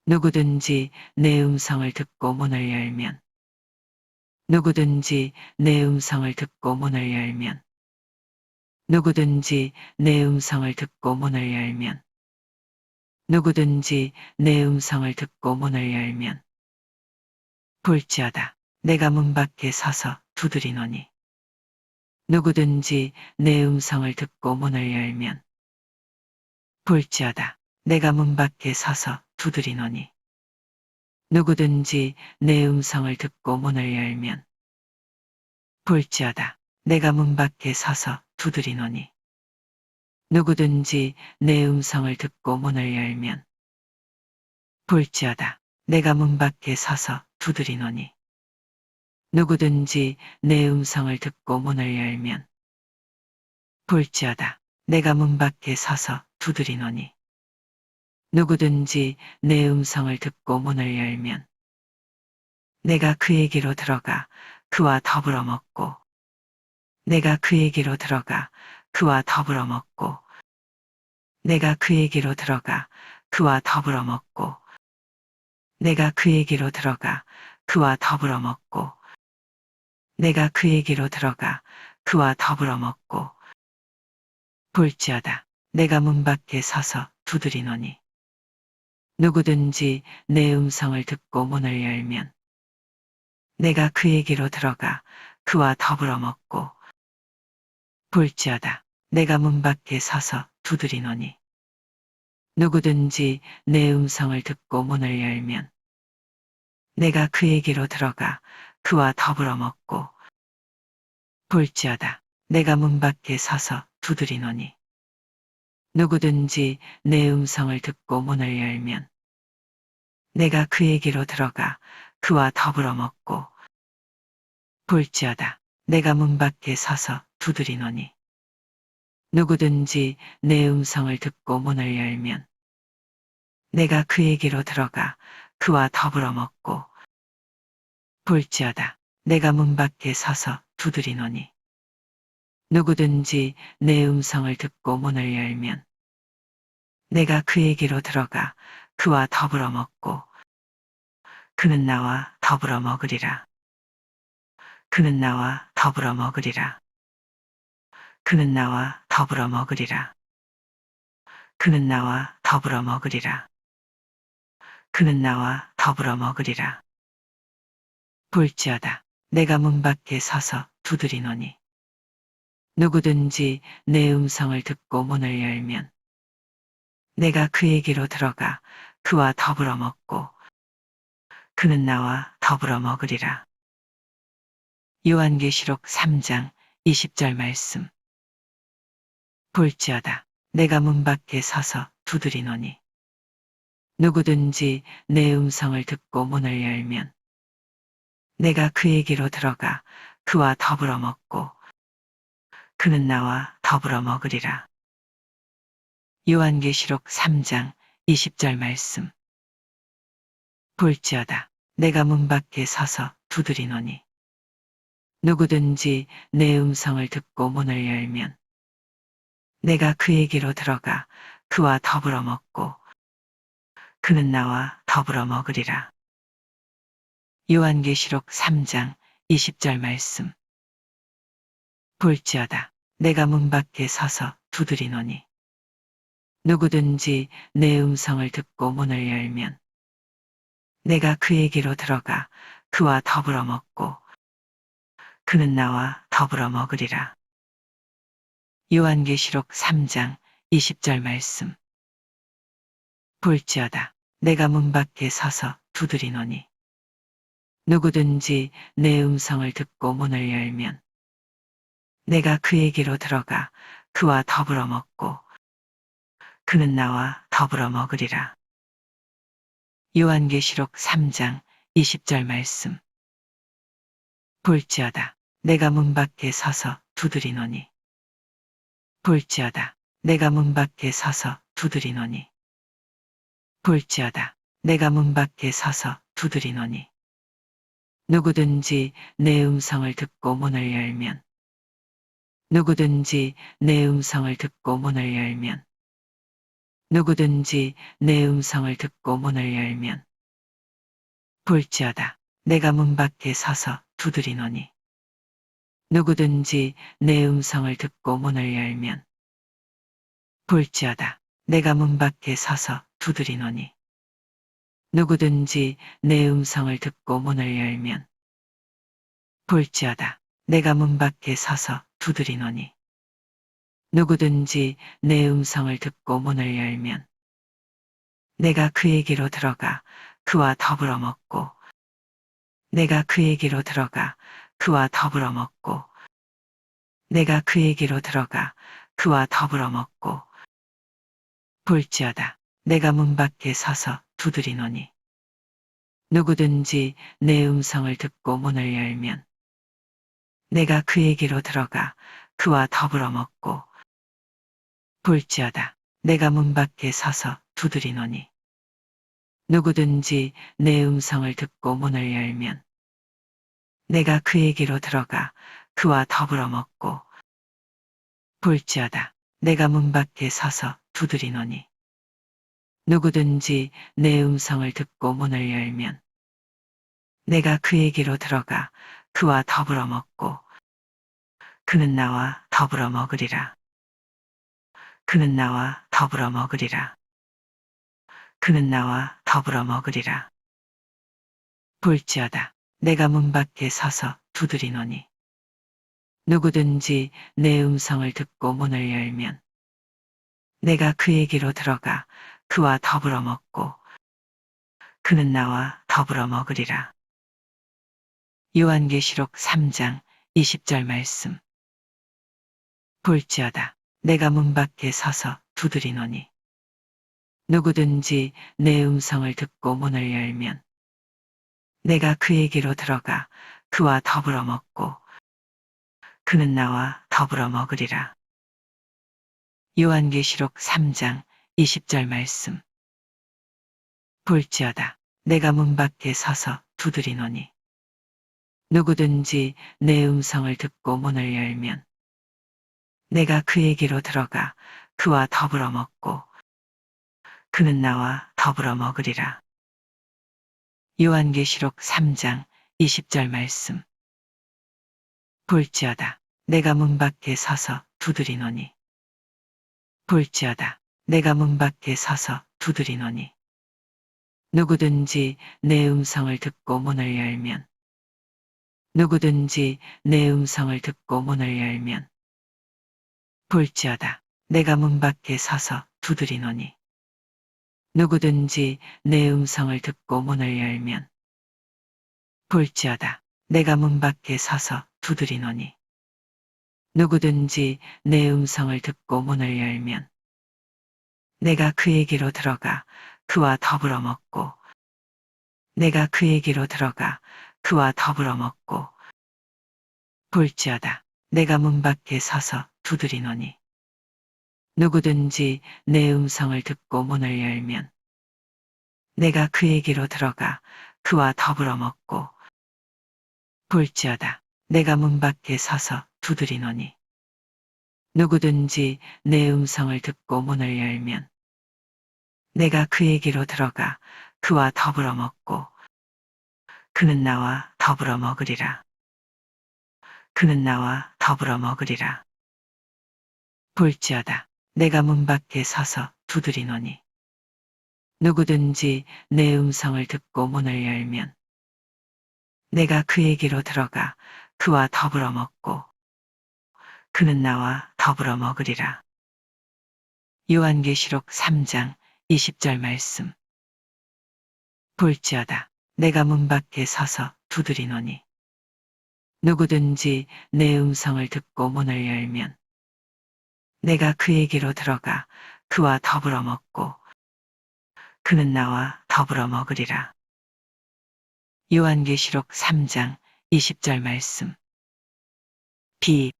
누구든지 내 음성을 듣고 문을 열면. 누구든지 내 음성을 듣고 문을 열면. 누구든지 내 음성을 듣고 문을 열면. 누구든지 내 음성을 듣고 문을 열면. 볼지어다 내가 문 밖에 서서 두드리노니. 누구든지 내 음성을 듣고 문을 열면. 볼지어다 내가 문 밖에 서서 두드리노니. 누구든지 내 음성을 듣고 문을 열면. 볼지어다 내가 문 밖에 서서 두드리노니. 누구든지 내 음성을 듣고 문을 열면. 볼지어다 내가 문 밖에 서서 두드리노니. 누구든지 내 음성을 듣고 문을 열면. 볼지어다 내가 문 밖에 서서 두드리노니. 누구든지 내 음성을 듣고 문을 열면. 내가 그에게로 들어가 그와 더불어 먹고. 내가 그에게로 들어가 그와 더불어 먹고. 내가 그에게로 들어가 그와 더불어 먹고. 내가 그에게로 들어가 그와 더불어 먹고. 내가 그에게로 들어가 그와 더불어 먹고. 볼지어다 내가 문 밖에 서서 두드리노니. 누구든지 내 음성을 듣고 문을 열면. 내가 그에게로 들어가 그와 더불어 먹고. 볼지어다 내가 문 밖에 서서 두드리노니. 누구든지 내 음성을 듣고 문을 열면. 내가 그에게로 들어가 그와 더불어 먹고. 볼지어다 내가 문 밖에 서서 두드리노니. 누구든지 내 음성을 듣고 문을 열면. 내가 그에게로 들어가 그와 더불어 먹고. 볼지어다 내가 문 밖에 서서 두드리노니. 누구든지 내 음성을 듣고 문을 열면. 내가 그에게로 들어가 그와 더불어 먹고. 볼지어다 내가 문 밖에 서서 두드리노니. 누구든지 내 음성을 듣고 문을 열면. 내가 그에게로 들어가 그와 더불어 먹고. 그는 나와 더불어 먹으리라. 그는 나와 더불어 먹으리라. 그는 나와 더불어 먹으리라. 그는 나와 더불어 먹으리라. 그는 나와 더불어 먹으리라. 볼지어다 내가 문 밖에 서서 두드리노니. 누구든지 내 음성을 듣고 문을 열면. 내가 그에게로 들어가 그와 더불어 먹고. 그는 나와 더불어 먹으리라. 요한계시록 3장 20절 말씀. 볼지어다 내가 문 밖에 서서 두드리노니. 누구든지 내 음성을 듣고 문을 열면. 내가 그에게로 들어가 그와 더불어 먹고. 그는 나와 더불어 먹으리라. 요한계시록 3장 20절 말씀. 볼지어다 내가 문 밖에 서서 두드리노니. 누구든지 내 음성을 듣고 문을 열면. 내가 그에게로 들어가 그와 더불어 먹고. 그는 나와 더불어 먹으리라. 요한계시록 3장 20절 말씀. 볼지어다 내가 문 밖에 서서 두드리노니 누구든지 내 음성을 듣고 문을 열면 내가 그에게로 들어가 그와 더불어 먹고 그는 나와 더불어 먹으리라. 요한계시록 3장 20절 말씀. 볼지어다 내가 문 밖에 서서 두드리노니 누구든지 내 음성을 듣고 문을 열면 내가 그에게로 들어가 그와 더불어 먹고 그는 나와 더불어 먹으리라. 요한계시록 3장 20절 말씀. 볼지어다 내가 문 밖에 서서 두드리노니 볼지어다 내가 문 밖에 서서 두드리노니 볼지어다 내가 문 밖에 서서 두드리노니 누구든지 내 음성을 듣고 문을 열면 누구든지 내 음성을 듣고 문을 열면 누구든지 내 음성을 듣고 문을 열면 볼지어다 내가 문 밖에 서서 두드리노니 누구든지 내 음성을 듣고 문을 열면 볼지어다 내가 문 밖에 서서 두드리노니 누구든지 내 음성을 듣고 문을 열면 볼지어다 내가 문 밖에 서서 두드리노니 누구든지 내 음성을 듣고 문을 열면 내가 그에게로 들어가 그와 더불어 먹고 내가 그에게로 들어가 그와 더불어 먹고 내가 그에게로 들어가 그와 더불어 먹고 볼지어다 내가 문 밖에 서서 두드리노니 누구든지 내 음성을 듣고 문을 열면 내가 그에게로 들어가 그와 더불어 먹고 볼지어다 내가 문 밖에 서서 두드리노니 누구든지 내 음성을 듣고 문을 열면 내가 그에게로 들어가 그와 더불어 먹고 볼지어다 내가 문 밖에 서서 두드리노니 누구든지 내 음성을 듣고 문을 열면 내가 그에게로 들어가 그와 더불어 먹고 그는 나와 더불어 먹으리라. 그는 나와 더불어 먹으리라. 그는 나와 더불어 먹으리라. 볼지어다 내가 문 밖에 서서 두드리노니 누구든지 내 음성을 듣고 문을 열면 내가 그에게로 들어가 그와 더불어 먹고 그는 나와 더불어 먹으리라. 요한계시록 3장 20절 말씀. 볼지어다 내가 문 밖에 서서 두드리노니 누구든지 내 음성을 듣고 문을 열면 내가 그에게로 들어가 그와 더불어 먹고 그는 나와 더불어 먹으리라. 요한계시록 3장 20절 말씀. 볼지어다 내가 문 밖에 서서 두드리노니 누구든지 내 음성을 듣고 문을 열면 내가 그에게로 들어가 그와 더불어 먹고 그는 나와 더불어 먹으리라. 요한계시록 3장 20절 말씀. 볼지어다 내가 문 밖에 서서 두드리노니 볼지어다 내가 문 밖에 서서 두드리노니 누구든지 내 음성을 듣고 문을 열면 누구든지 내 음성을 듣고 문을 열면 볼지어다 내가 문 밖에 서서 두드리노니 누구든지 내 음성을 듣고 문을 열면 볼지어다 내가 문 밖에 서서 두드리노니 누구든지 내 음성을 듣고 문을 열면 내가 그에게로 들어가 그와 더불어 먹고 내가 그에게로 들어가 그와 더불어 먹고 볼지어다 내가 문 밖에 서서 두드리노니 누구든지 내 음성을 듣고 문을 열면 내가 그에게로 들어가 그와 더불어 먹고 볼지어다 내가 문 밖에 서서 두드리노니 누구든지 내 음성을 듣고 문을 열면 내가 그에게로 들어가 그와 더불어 먹고 그는 나와 더불어 먹으리라. 그는 나와 더불어 먹으리라. 볼지어다. 내가 문 밖에 서서 두드리노니 누구든지 내 음성을 듣고 문을 열면 내가 그에게로 들어가 그와 더불어 먹고 그는 나와 더불어 먹으리라. 요한계시록 3장 20절 말씀. 볼지어다. 내가 문 밖에 서서 두드리노니 누구든지 내 음성을 듣고 문을 열면 내가 그에게로 들어가 그와 더불어 먹고 그는 나와 더불어 먹으리라. 요한계시록 3장 20절 말씀. 비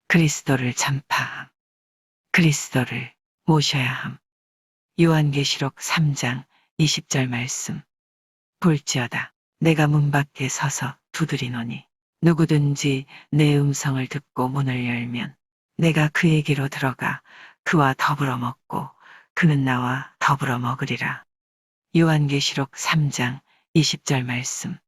그리스도를 전파함. 그리스도를 모셔야 함. 요한계시록 3장 20절 말씀. 볼지어다. 내가 문 밖에 서서 두드리노니 누구든지 내 음성을 듣고 문을 열면 내가 그에게로 들어가 그와 더불어 먹고 그는 나와 더불어 먹으리라. 요한계시록 3장 20절 말씀.